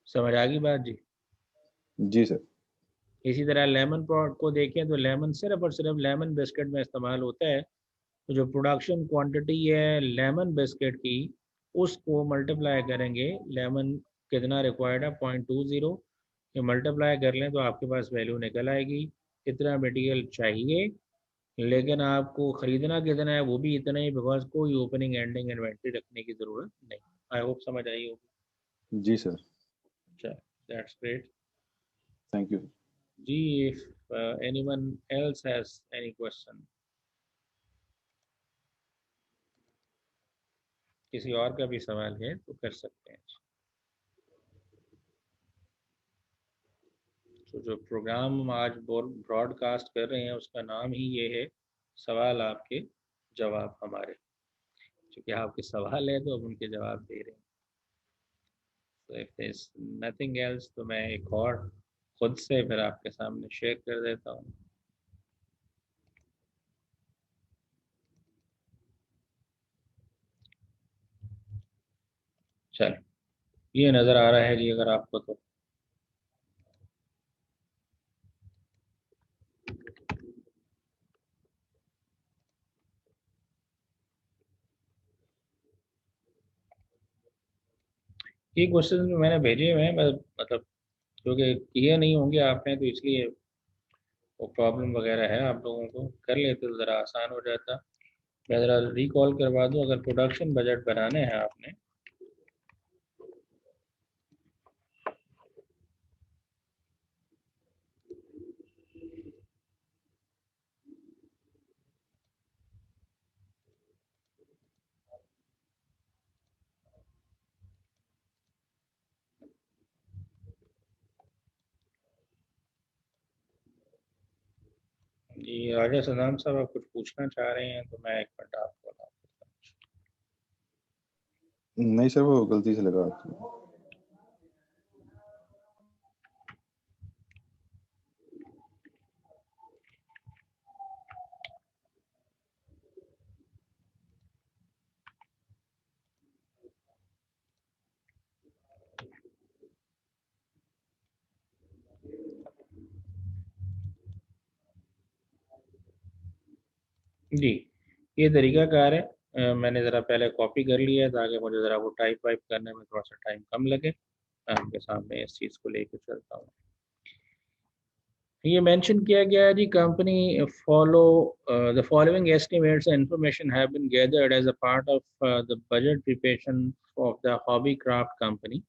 समझ आ गई बात जी? जी सर। इसी तरह लेमन प्रोडक्ट को देखें तो लेमन सिर्फ और सिर्फ लेमन बिस्किट में इस्तेमाल होता है, तो जो प्रोडक्शन क्वांटिटी है लेमन बिस्किट की उसको मल्टीप्लाई करेंगे, लेमन कितना रिक्वायर्ड है 0.20, ये मल्टीप्लाई कर लें तो आपके पास वैल्यू निकल आएगी, इतना मटेरियल चाहिए, लेकिन आपको ख़रीदना कितना है वो भी इतना ही, बिकॉज कोई ओपनिंग एंडिंग इन्वेंट्री रखने की ज़रूरत नहीं। आई होप समझ आई होगी। जी सर। अच्छा, दैट्स ग्रेट थैंक यू। जी। If anyone else has any question, किसी और का भी सवाल है तो कर सकते हैं। तो जो प्रोग्राम हम आज ब्रॉडकास्ट कर रहे हैं उसका नाम ही ये है, सवाल आपके जवाब हमारे, क्योंकि आपके सवाल है तो अब उनके जवाब दे रहे हैं। तो if there is nothing else तो मैं एक और खुद से फिर आपके सामने शेयर कर देता हूँ। चल, ये नज़र आ रहा है जी अगर आपको तो। ये क्वेश्चन मैंने भेजे हुए हैं, मतलब क्योंकि किए नहीं होंगे आपने तो इसलिए वो प्रॉब्लम वगैरह है, आप लोगों को कर लेते तो ज़रा आसान हो जाता। मैं ज़रा रिकॉल करवा दूँ, अगर प्रोडक्शन बजट बनाने हैं आपने, जी राजा सदाम साहब आप कुछ पूछना चाह रहे हैं तो मैं एक मिनट आपको बता देता नहीं सर, वो गलती से लगा। हूँ। जी ये तरीकाकार है, मैंने ज़रा पहले कॉपी कर लिया है ताकि मुझे ज़रा वो टाइप वाइप करने में थोड़ा सा टाइम कम लगे। मैं आपके सामने इस चीज़ को लेकर चलता हूँ। ये मेंशन किया गया है जी, company follow the following estimates and information have been gathered as a part of the budget preparation of the hobby craft company.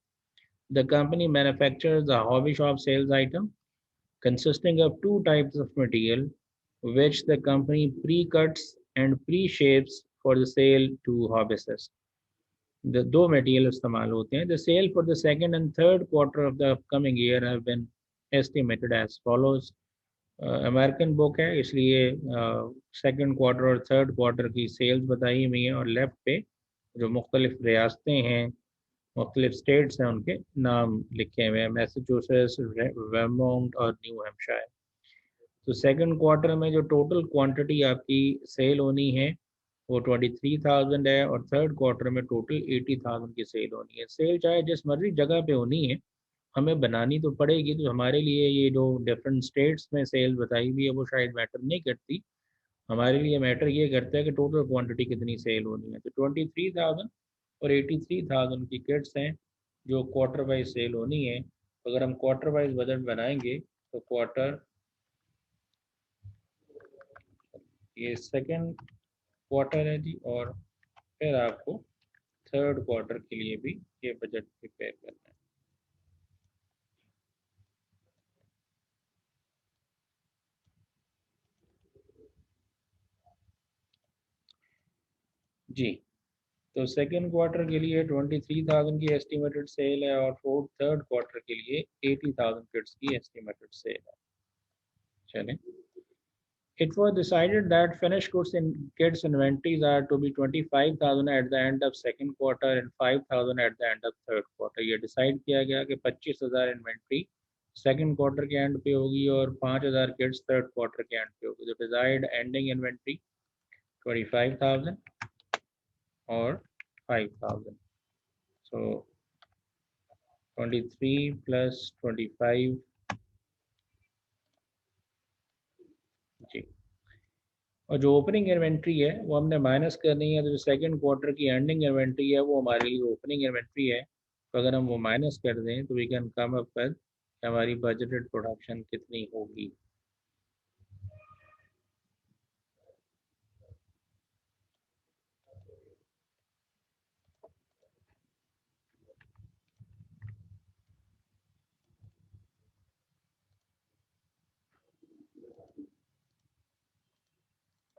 The company manufactures the hobby shop sales item consisting of two types of material which the company pre-cuts and pre-shapes for the sale to hobbyists. The दो material इस्तेमाल होते हैं। The sale for the second and third quarter of the upcoming year have been estimated as follows. American book है इसलिए second quarter और third quarter की sales बताई हुई हैं, और लेफ्ट पे जो मुख्तलिफ रियासतें हैं, मुख्तलिफ स्टेट्स हैं, उनके नाम लिखे हुए हैं, मैसाचुसेट्स, वर्मोंट और न्यू हैम्पशायर। तो सेकंड क्वार्टर में जो टोटल क्वांटिटी आपकी सेल होनी है वो 23,000 है, और थर्ड क्वार्टर में टोटल 80,000 की सेल होनी है। सेल चाहे जिस मर्जी जगह पे होनी है, हमें बनानी तो पड़ेगी, तो हमारे लिए ये जो डिफरेंट स्टेट्स में सेल बताई हुई है वो शायद मैटर नहीं करती। हमारे लिए मैटर ये करता है कि टोटल क्वांटिटी कितनी सेल होनी है। तो 23,000 और 83,000 की किट्स हैं जो क्वार्टर वाइज सेल होनी है। अगर हम क्वार्टर वाइज बजट बनाएंगे तो क्वार्टर, ये सेकंड क्वार्टर है जी, और फिर आपको थर्ड क्वार्टर के लिए भी ये बजट प्रिपेयर करना है। जी, तो सेकेंड क्वार्टर के लिए 23,000 की एस्टिमेटेड सेल है, और फोर्थ थर्ड क्वार्टर के लिए 80,000 किट्स की एस्टिमेटेड सेल है। चलें, it was decided that finished goods in kits inventories are to be 25,000 at the end of second quarter and 5,000 at the end of third quarter। ये decide किया गया कि 25,000 inventory second quarter के and पे होगी और 5,000 किट्स थर्ड क्वार्टर के and पे होगी। तो डिजाइड एंडिंग इन्वेंट्री 25,000 और 5,000, so 23 plus 25 जी। और जो ओपनिंग इन्वेंट्री है वो हमने माइनस करनी है, तो जो सेकंड क्वार्टर की एंडिंग इन्वेंट्री है वो हमारे लिए ओपनिंग इन्वेंट्री है। तो अगर हम वो माइनस कर दें तो we can come up with हमारी बजटेड प्रोडक्शन कितनी होगी।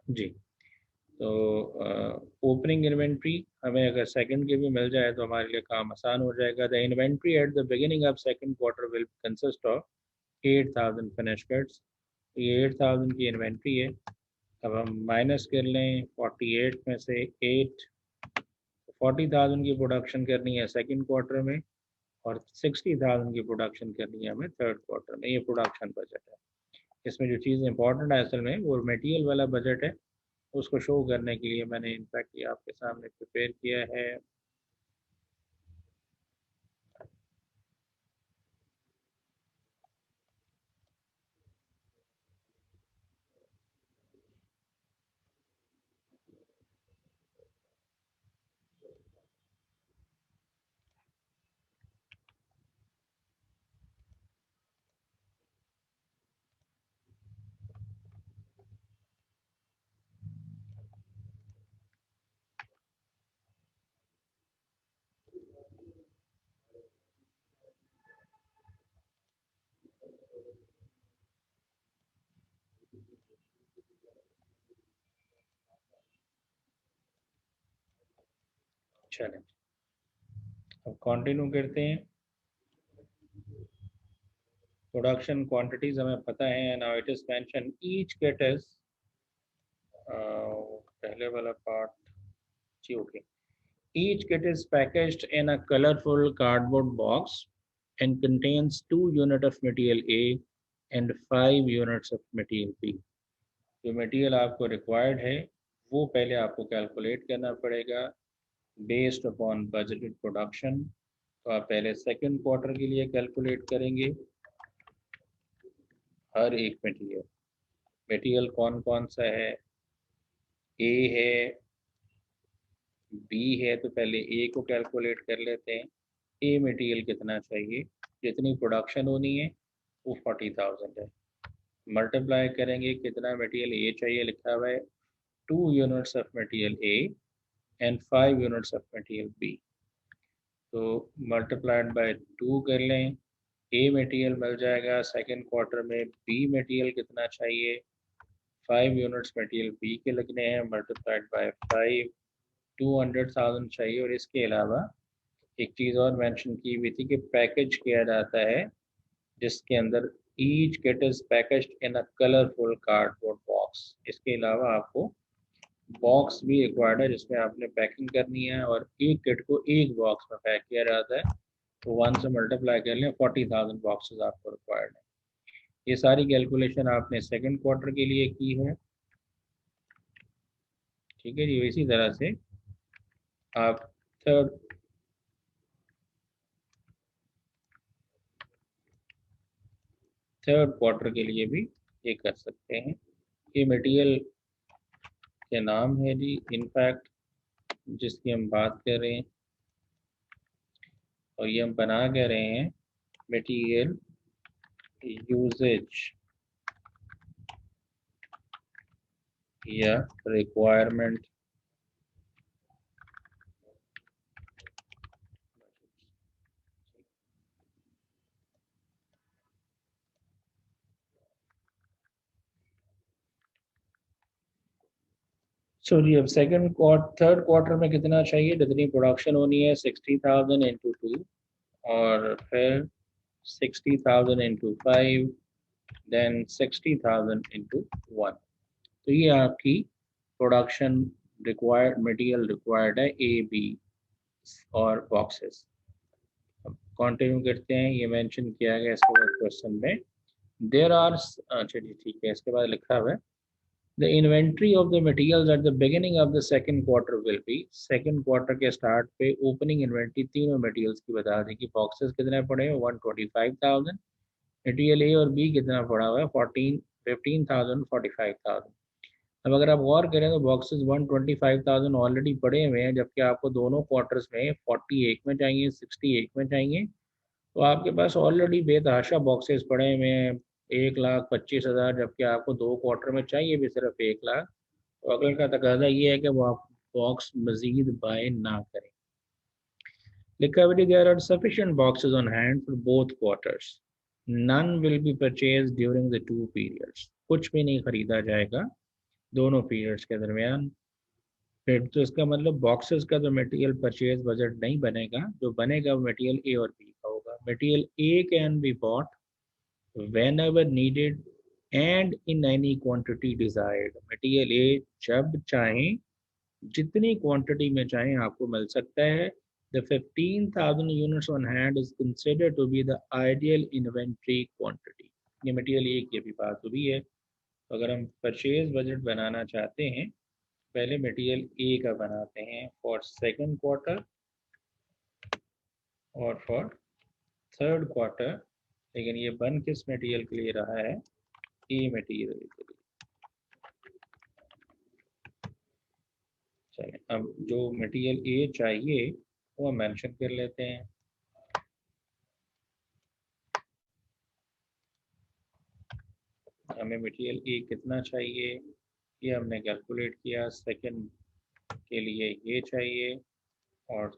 जी, तो ओपनिंग इन्वेंट्री हमें अगर सेकंड की भी मिल जाए तो हमारे लिए काम आसान हो जाएगा। The inventory at the beginning of second quarter will consist of 8,000 finished goods. ये 8,000 की इन्वेंट्री है। अब हम माइनस कर लें 48 में से 8, 40,000 की प्रोडक्शन करनी है सेकंड क्वार्टर में और 60,000 की प्रोडक्शन करनी है हमें थर्ड क्वार्टर में। ये प्रोडक्शन बजट है। इसमें जो चीज़ इंपॉर्टेंट है असल में वो मटेरियल वाला बजट है। उसको शो करने के लिए मैंने इनफैक्ट ये आपके सामने प्रिपेयर किया है। चलें, अब कंटिन्यू करते हैं। प्रोडक्शन क्वांटिटीज हमें पता है। Now it is mention each kit is पहले वाला पार्ट जी, okay. Each kit is packaged in a colourful cardboard box and contains 2 units of material A and 5 units of material B। जो material आपको required है वो पहले आपको calculate करना पड़ेगा बेस्ड अपॉन बजटेड प्रोडक्शन। तो आप पहले सेकंड क्वार्टर के लिए कैलकुलेट करेंगे हर एक मटेरियल कौन कौन सा है। ए है, बी है, तो पहले ए को कैलकुलेट कर लेते हैं। ए मटेरियल कितना चाहिए, जितनी प्रोडक्शन होनी है वो 40,000 है। मल्टीप्लाई करेंगे कितना मटेरियल ए चाहिए, लिखा हुआ है 2 units of material A and 5 units of material B. तो मल्टीप्लाइड बाय 2 कर लें, ए मटेरियल मिल जाएगा सेकंड क्वार्टर में। बी मटेरियल कितना चाहिए, 5 यूनिट्स मटेरियल बी के लगने हैं, मल्टीप्लाइड बाय 5, 200,000 चाहिए। और इसके अलावा एक चीज़ और मेंशन की हुई थी कि पैकेज किया जाता है जिसके अंदर each kit is packaged in a colourful cardboard box. इसके अलावा आपको बॉक्स भी रिक्वायर्ड है जिसमें आपने पैकिंग करनी है, और एक किट को एक बॉक्स में पैक किया जाता है। तो 1 से मल्टीप्लाई कर लें, 40,000 बॉक्सेस आपको रिक्वायर्ड है। ये सारी कैलकुलेशन आपने सेकंड क्वार्टर के लिए की है, ठीक है जी। इसी तरह से आप थर्ड क्वार्टर के लिए भी ये कर सकते हैं। ये मटेरियल के नाम है जी इनफैक्ट जिसकी हम बात कर रहे हैं, और ये हम बना के रहे हैं मटेरियल यूजेज या रिक्वायरमेंट सो जी अब थर्ड क्वार्टर में कितना चाहिए, जितनी प्रोडक्शन होनी है 60,000 इंटू 2 और फिर 60,000 इंटू 5 देन 60,000 इंटू 1। तो ये आपकी प्रोडक्शन रिक्वायर्ड मटेरियल रिक्वायर्ड है ए बी और बॉक्सेस। कंटिन्यू करते हैं, ये मेंशन किया गया इसके बाद क्वेश्चन में देयर आर, अच्छा जी ठीक है, इसके बाद लिखा हुआ है The inventory of the materials at the beginning of the second quarter will be, second quarter के start पे opening inventory तीनों materials की बता दें कि boxes कितने पड़े हैं 125,000, material A और B कितना पड़ा हुआ है 15,000 45,000। अब अगर आप गौर करें तो बॉक्सेस 125,000 ऑलरेडी पड़े हुए हैं, जबकि आपको दोनों क्वार्टर्स में 41 में चाहिए 61 में चाहिए, तो आपके पास ऑलरेडी बेतहाशा बॉक्सेस पड़े हुए हैं 1,25,000, जबकि आपको 2 क्वार्टर में चाहिए भी सिर्फ 1,00,000। तो अगले का तकाजा ये है कि वो आप बॉक्स मजीद बाय ना करें। लिखा हुआ है there are sufficient boxes on hand for both quarters, none will be purchase during the 2 periods, कुछ भी नहीं खरीदा जाएगा दोनों पीरियड्स के दरमियान। फिर तो इसका मतलब बॉक्सेस का तो मटेरियल परचेज बजट नहीं बनेगा, जो बनेगा वो मटेरियल ए और बी का होगा। Material A can be bought whenever needed and in any quantity desired, material A जब चाहें जितनी क्वांटिटी में चाहें आपको मिल सकता है। The 15,000 units on hand is considered to be the ideal inventory quantity। ये मटेरियल ए की भी बात हुई है। तो अगर हम परचेज बजट बनाना चाहते हैं, पहले मटेरियल ए का बनाते हैं फॉर सेकंड क्वार्टर और फॉर थर्ड क्वार्टर, लेकिन ये बन किस मटेरियल के लिए रहा है, ए मटेरियल के लिए। चलिए अब जो मटेरियल ए चाहिए वो हम मेंशन कर लेते हैं। हमें मटेरियल ए कितना चाहिए ये हमने कैलकुलेट किया, सेकंड के लिए ये चाहिए और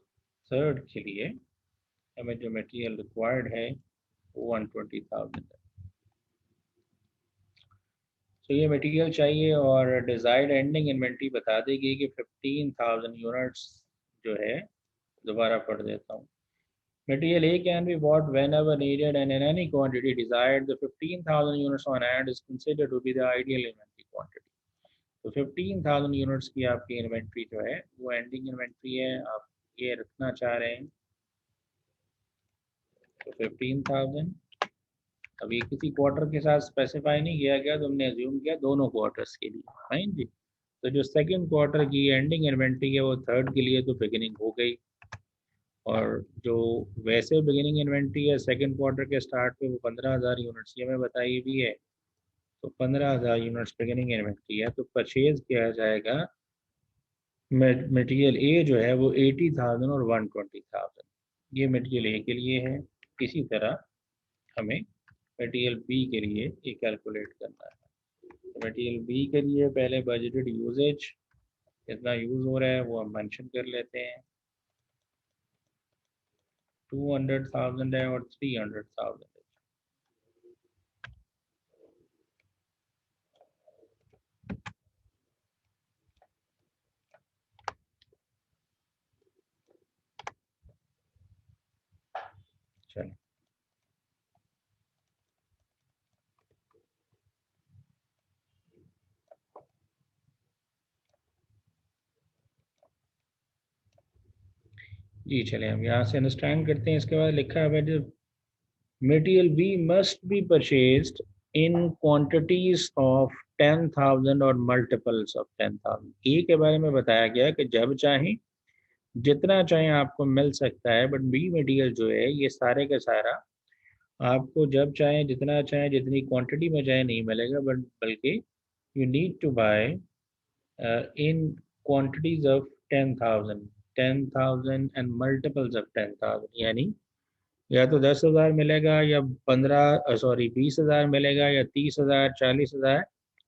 थर्ड के लिए हमें जो मटेरियल रिक्वायर्ड है वो 120,000 है। तो ये मटेरियल चाहिए और डिजायर्ड एंडिंग इन्वेंटरी बता देगी कि 15,000 यूनिट्स जो है, दोबारा पढ़ देता हूँ। Material A can be bought whenever needed and in any quantity desired. The 15,000 units on hand is considered to be the ideal inventory quantity. तो 15,000 यूनिट्स की आपकी इन्वेंट्री जो है वो एंडिंग इन्वेंट्री है, आप ये रखना चाह रहे हैं। तो 15,000 अभी किसी क्वार्टर के साथ स्पेसिफाई नहीं किया गया, तो हमने अज्यूम किया दोनों क्वार्टर्स के लिए, फाइन जी। तो जो सेकंड क्वार्टर की एंडिंग इन्वेंट्री है वो थर्ड के लिए तो बिगिनिंग हो गई, और जो वैसे बिगिनिंग इन्वेंट्री है सेकंड क्वार्टर के स्टार्ट पे वो 15,000 यूनिट्स ये हमें बताई भी है। तो 15,000 यूनिट्स बिगिनिंग इन्वेंट्री है, तो परचेज किया जाएगा मटेरियल ए जो है वो 80,000 और 120,000, ये मटेरियल ए के लिए है। इसी तरह हमें मटेरियल बी के लिए ये कैलकुलेट करना है। तो मटेरियल बी के लिए पहले बजटेड यूजेज कितना यूज़ हो रहा है वो हम मेंशन कर लेते हैं। 200,000 है और 300,000 है। चलिए जी, चले हम यहाँ से अंडरस्टैंड करते हैं। इसके बाद लिखा है जो material B must be purchased in quantities of 10,000 और मल्टीपल्स ऑफ 10,000। ए के बारे में बताया गया कि जब चाहें जितना चाहें आपको मिल सकता है, बट बी मटेरियल जो है ये सारे का सारा आपको जब चाहें जितना चाहें जितनी क्वांटिटी में चाहे नहीं मिलेगा, बट बल्कि you need to buy in quantities of 10,000 and multiples of 10,000, यानी या तो 10,000 मिलेगा या 20,000 मिलेगा या 30,000 40,000।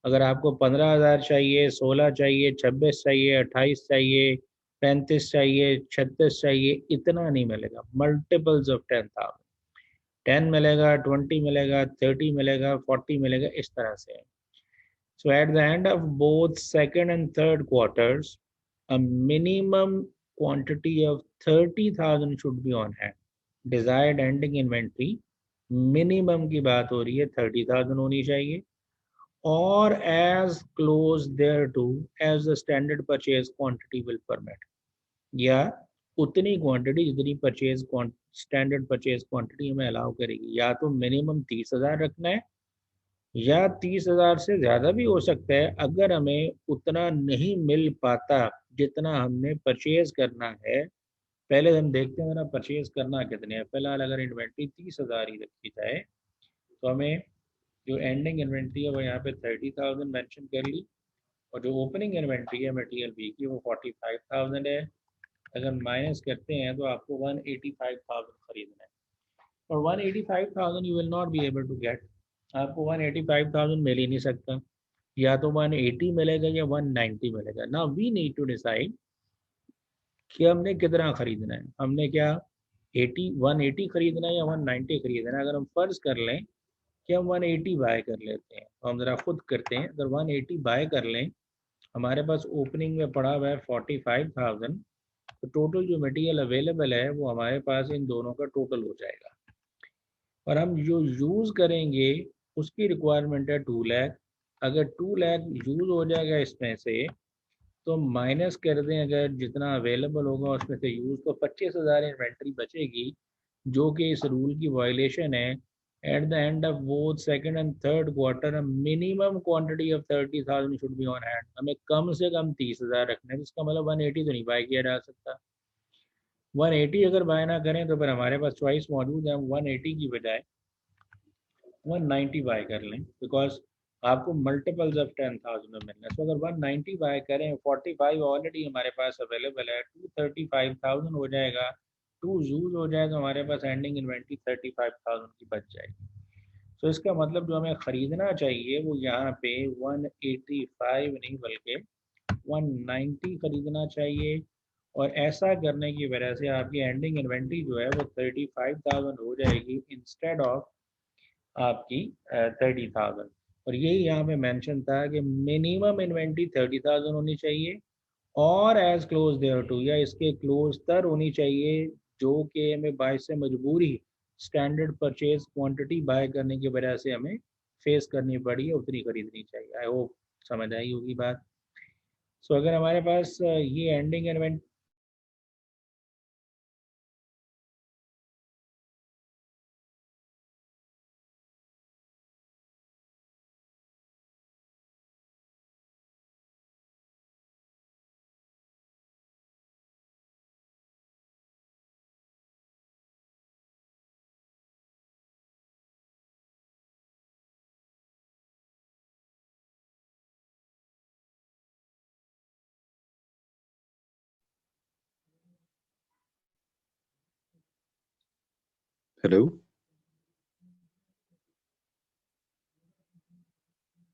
अगर आपको 15,000 चाहिए, 16 चाहिए, 26 चाहिए, 28 चाहिए, 35 चाहिए, 36 चाहिए, इतना नहीं मिलेगा। मल्टीपल्स ऑफ 10,000, 10 मिलेगा, 20 मिलेगा, 30 मिलेगा, 40 मिलेगा, इस तरह से। So at the end of both second and third quarters, a minimum quantity of 30,000 should be on hand. Desired ending inventory minimum की बात हो रही है 30,000 होनी चाहिए, or as close thereto as the standard purchase quantity will permit, या उतनी quantity जितनी परचेज स्टैंडर्ड परचेज क्वांटिटी हमें अलाउ करेगी। या तो मिनिमम 30,000 रखना है, या 30,000 से ज़्यादा भी हो सकता है अगर हमें उतना नहीं मिल पाता जितना हमने परचेज करना है। पहले हम देखते हैं हमारा परचेज करना कितने है। फिलहाल अगर इन्वेंट्री 30,000 ही रखी जाए तो हमें जो एंडिंग इन्वेंट्री है वो यहाँ पे 30,000 मेंशन कर ली, और जो ओपनिंग इन्वेंट्री है मटेरियल बी की वो 45,000 है। अगर माइनस करते हैं तो आपको 185,000 खरीदना है, और 185,000 you will not be able to get. आपको 185,000 मिल ही नहीं सकता, या तो 180 मिलेगा या 190 मिलेगा। ना वी नीड टू डिसाइड कि हमने कितना खरीदना है। हमने क्या 180 खरीदना है या 190 खरीदना है। अगर हम फर्ज कर लें कि हम 180 बाय कर लेते हैं, तो हम ज़रा खुद करते हैं। अगर 180 बाय कर लें, हमारे पास ओपनिंग में पड़ा हुआ है 45,000, तो टोटल जो मटेरियल अवेलेबल है वो हमारे पास इन दोनों का टोटल हो जाएगा। और हम जो यूज़ करेंगे उसकी रिक्वायरमेंट है 2 लाख। अगर 2 लाख यूज़ हो जाएगा इसमें से, तो माइनस कर दें अगर जितना अवेलेबल होगा उसमें से यूज़, तो 25,000 इन्वेंट्री बचेगी, जो कि इस रूल की वायलेशन है। At the end of both second and third quarter minimum quantity of 30,000 should be on hand. हमें कम से कम 30,000 रखना है, इसका मतलब 180 तो नहीं बाय किया जा सकता। 180 अगर बाय ना करें तो फिर हमारे पास चॉइस मौजूद है, हम 180 की बजाय 190 बाय कर लें, बिकॉज आपको मल्टीपल्स ऑफ 10,000 में मिलना है। सो अगर 190 बाय करें, 45 ऑलरेडी हमारे पास अवेलेबल है, 235,000 हो जाएगा, 2 यूज हो जाए तो हमारे पास एंडिंग इन्वेंट्री 35,000 की बच जाएगी। तो इसका मतलब जो हमें ख़रीदना चाहिए वो यहाँ पे 185 नहीं बल्कि 190 खरीदना चाहिए। और ऐसा करने की वजह से आपकी एंडिंग इन्वेंट्री जो है वो 35,000 हो जाएगी इंस्टेड ऑफ आपकी 30,000। और यही यहाँ पे मेंशन था कि मिनिमम इन्वेंट्री 30,000 होनी चाहिए, और एज क्लोज देयर टू, या इसके क्लोज तर होनी चाहिए, जो कि हमें बाय से मजबूरी स्टैंडर्ड परचेज क्वांटिटी बाय करने की वजह से हमें फेस करनी पड़ी है, उतनी खरीदनी चाहिए। आई होप समझ आई होगी बात। सो अगर हमारे पास ये ending invent hello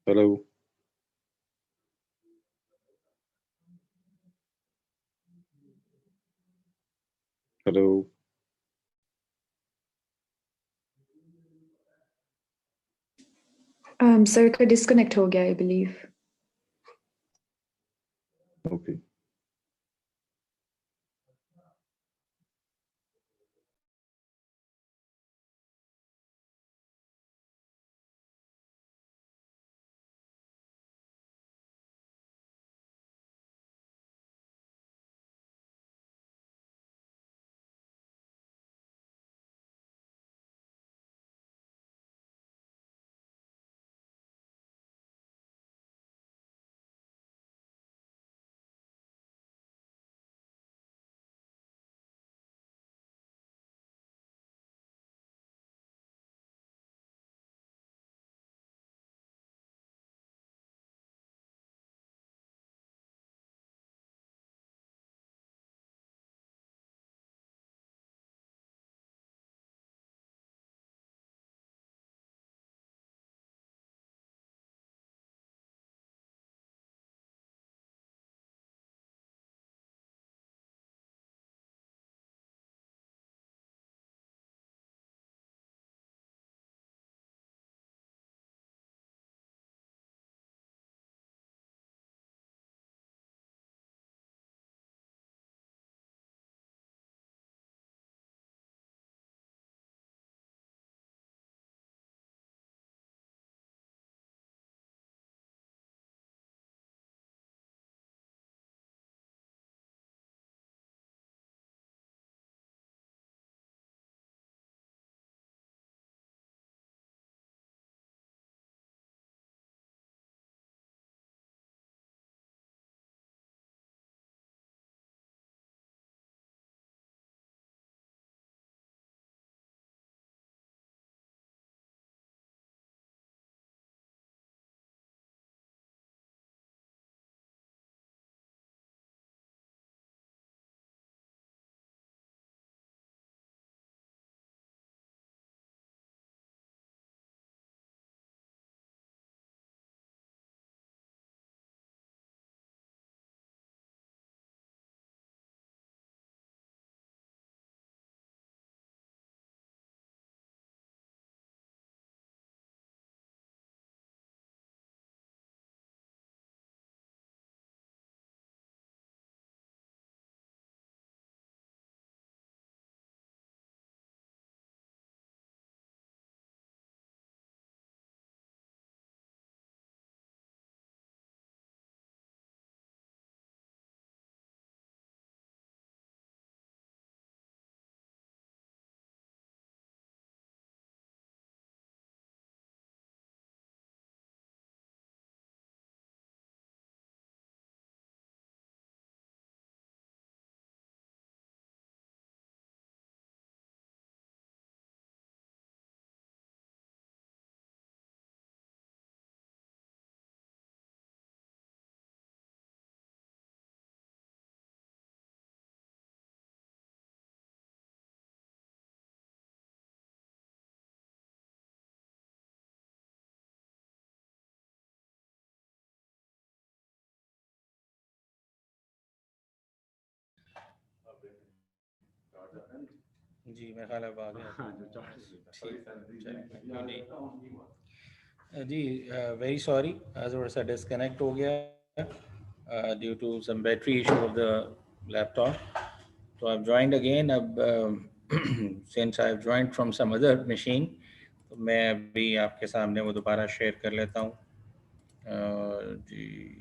hello hello sir का डिस्कनेक्ट हो गया आई बिलीव। ओके जी मैं ख्याल अब आ गया जी। वेरी सॉरी, थोड़ा सा डिस्कनेक्ट हो गया due to some battery issue of the laptop. तो आई जॉइंड अगेन। अब since I joined from some other machine, तो मैं अभी आपके सामने वो दोबारा शेयर कर लेता हूँ। जी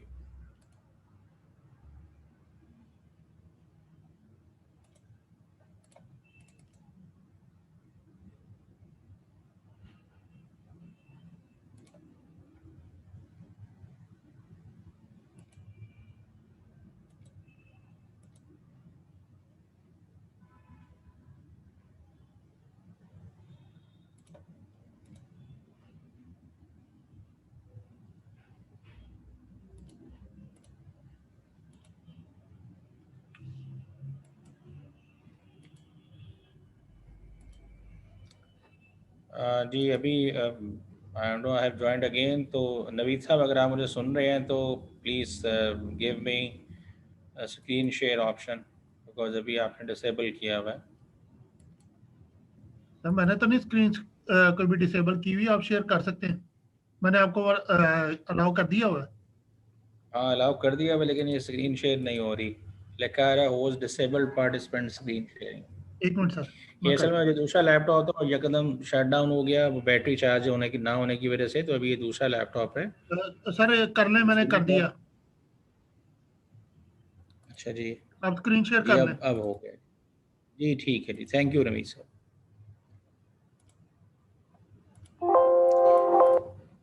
जी अभी I don't know, I have joined again. तो नवीद साहब, अगर आप मुझे सुन रहे हैं तो please give me screen share option, because अभी आपने डिसेबल किया हुआ है। सर मैंने तो नहीं स्क्रीन कोई भी डिसेबल की हुई, आप शेयर कर सकते हैं। मैंने आपको अलाउ कर दिया हुआ है। हाँ अलाउ कर दिया हुआ, लेकिन ये स्क्रीन शेयर नहीं हो रही। लिखा आ रहा है host disabled participant screen sharing. एक मिनट सर, ये असल में जो दूसरा लैपटॉप था यकदम शट डाउन हो गया, वो बैटरी चार्ज होने की ना होने की वजह से। तो अभी ये दूसरा लैपटॉप है। सर कर लें, मैंने कर दिया। अच्छा जी, आप स्क्रीन शेयर ये कर लें। अब हो गया जी, ठीक है जी, थैंक यू रमीज सर।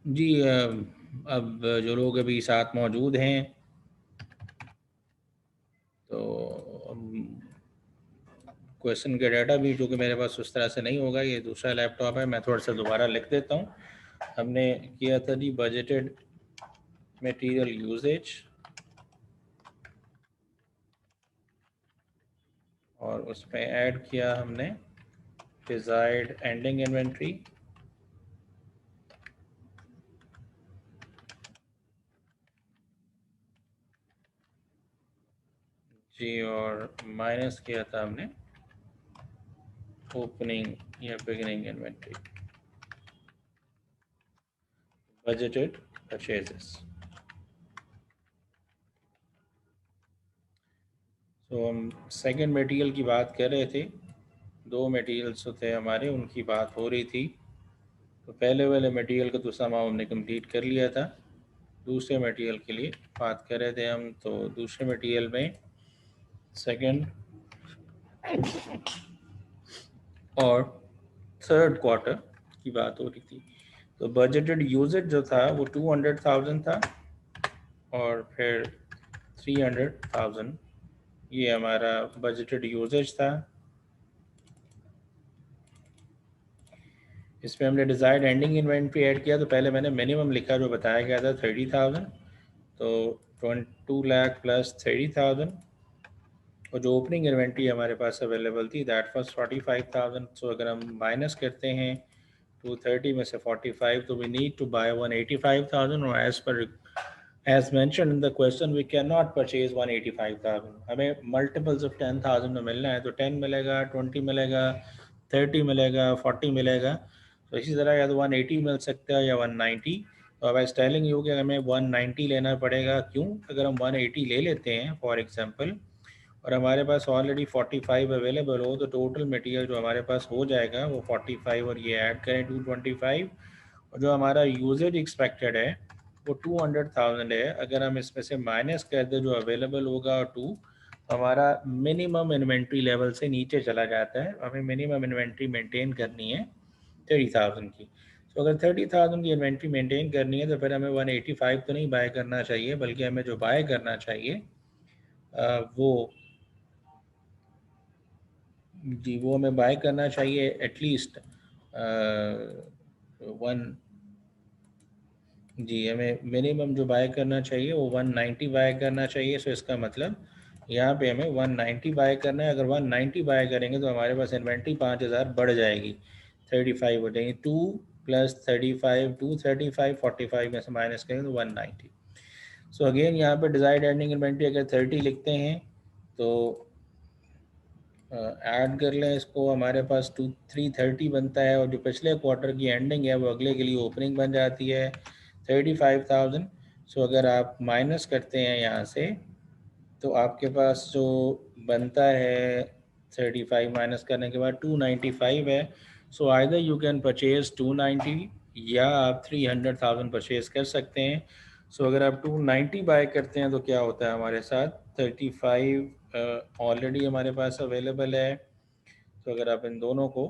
जी अब जो लोग अभी साथ मौजूद हैं, तो क्वेश्चन का डाटा भी जो कि मेरे पास उस तरह से नहीं होगा, ये दूसरा लैपटॉप है। मैं थोड़ा सा दोबारा लिख देता हूँ। हमने किया था जी बजटेड मटेरियल यूजेज, और उसमें ऐड किया हमने डिजायर्ड एंडिंग इन्वेंट्री, जी, और माइनस किया था हमने ओपनिंग या बिगिनिंग इन्वेंट्री, बजटेड परचेजेस। तो हम सेकंड मटेरियल की बात कर रहे थे। दो मटेरियल्स थे हमारे, उनकी बात हो रही थी। तो पहले वाले मटेरियल का दूसरा माह हमने कंप्लीट कर लिया था। दूसरे मटेरियल के लिए बात कर रहे थे हम। तो दूसरे मटेरियल में सेकंड और थर्ड क्वार्टर की बात हो रही थी। तो बजटेड यूजेज जो था वो 200,000 था, और फिर 300,000 ये हमारा बजटेड यूजेज था। इसमें हमने डिज़ायर्ड एंडिंग इन्वेंट्री ऐड किया। तो पहले मैंने मिनिमम लिखा जो बताया गया था 30,000, तो 2 लाख प्लस 30,000, और जो ओपनिंग इन्वेंट्री हमारे पास अवेलेबल थी दैट वाज 45,000। सो अगर हम माइनस करते हैं 230 में से 45, तो वी नीड टू बाय 185,000, और as mention in the question we can not purchase 185,000। हमें मल्टीपल्स ऑफ 10,000 में मिलना है। तो 10 मिलेगा, 20 मिलेगा, 30 मिलेगा, 40 मिलेगा। तो इसी तरह या तो 180 मिल सकता है या 190। तो अब एज टेलिंग यू कि हमें 190 लेना पड़ेगा। क्यों? अगर हम 180 ले लेते हैं फॉर एग्जांपल, और हमारे पास ऑलरेडी 45 अवेलेबल हो, तो टोटल मटेरियल जो हमारे पास हो जाएगा वो 45, और ये ऐड करें 225, और जो हमारा यूजेज एक्सपेक्टेड है वो 200,000 है। अगर हम इसमें से माइनस कर दें जो अवेलेबल होगा 2, तो हमारा मिनिमम इन्वेंट्री लेवल से नीचे चला जाता है। हमें मिनिमम इन्वेंट्री मेंटेन करनी है 30,000 की। तो अगर 30,000 की इन्वेंट्री मेंटेन करनी है तो फिर हमें 185 तो नहीं बाय करना चाहिए, बल्कि हमें जो बाय करना चाहिए वो हमें बाय करना चाहिए एटलीस्ट हमें मिनिमम जो बाय करना चाहिए वो 190 बाय करना चाहिए। सो इसका मतलब यहाँ पे हमें 190 बाय करना है। अगर 190 बाय करेंगे तो हमारे पास इन्वेंट्री 5,000 बढ़ जाएगी, 35 हो जाएगी। 2 + 35, 235, 45 में से माइनस करेंगे तो 190। सो अगेन यहाँ पे डिजायर्ड एंडिंग इन्वेंट्री अगर 30 लिखते हैं तो ऐड कर लें इसको, हमारे पास 330 बनता है, और जो पिछले क्वार्टर की एंडिंग है वो अगले के लिए ओपनिंग बन जाती है 35,000। सो अगर आप माइनस करते हैं यहाँ से तो आपके पास जो बनता है 35 माइनस करने के बाद 295 है। So either you can purchase 290 या आप 300,000 परचेज कर सकते हैं। सो अगर आप 290 बाय करते हैं तो क्या होता है हमारे साथ 35 ऑलरेडी हमारे पास अवेलेबल है। तो अगर आप इन दोनों को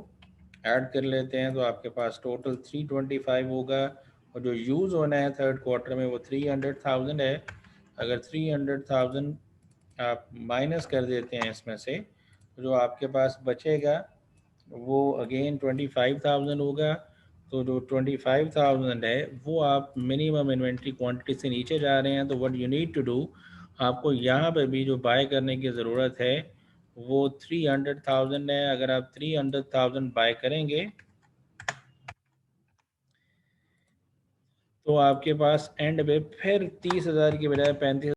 ऐड कर लेते हैं तो आपके पास टोटल 325 होगा, और जो यूज़ होना है थर्ड क्वार्टर में वो 300,000 है। अगर 300,000 आप माइनस कर देते हैं इसमें से, तो जो आपके पास बचेगा वो अगेन 25,000 होगा। तो जो 25,000 है वो आप मिनिमम इन्वेंट्री क्वांटिटी से नीचे जा रहे हैं, तो what you need to do, आपको यहाँ पे भी जो बाय करने की ज़रूरत है वो 300,000 है। अगर आप 300,000 बाय करेंगे तो आपके पास एंड पे फिर 30,000 की बजाय 35,000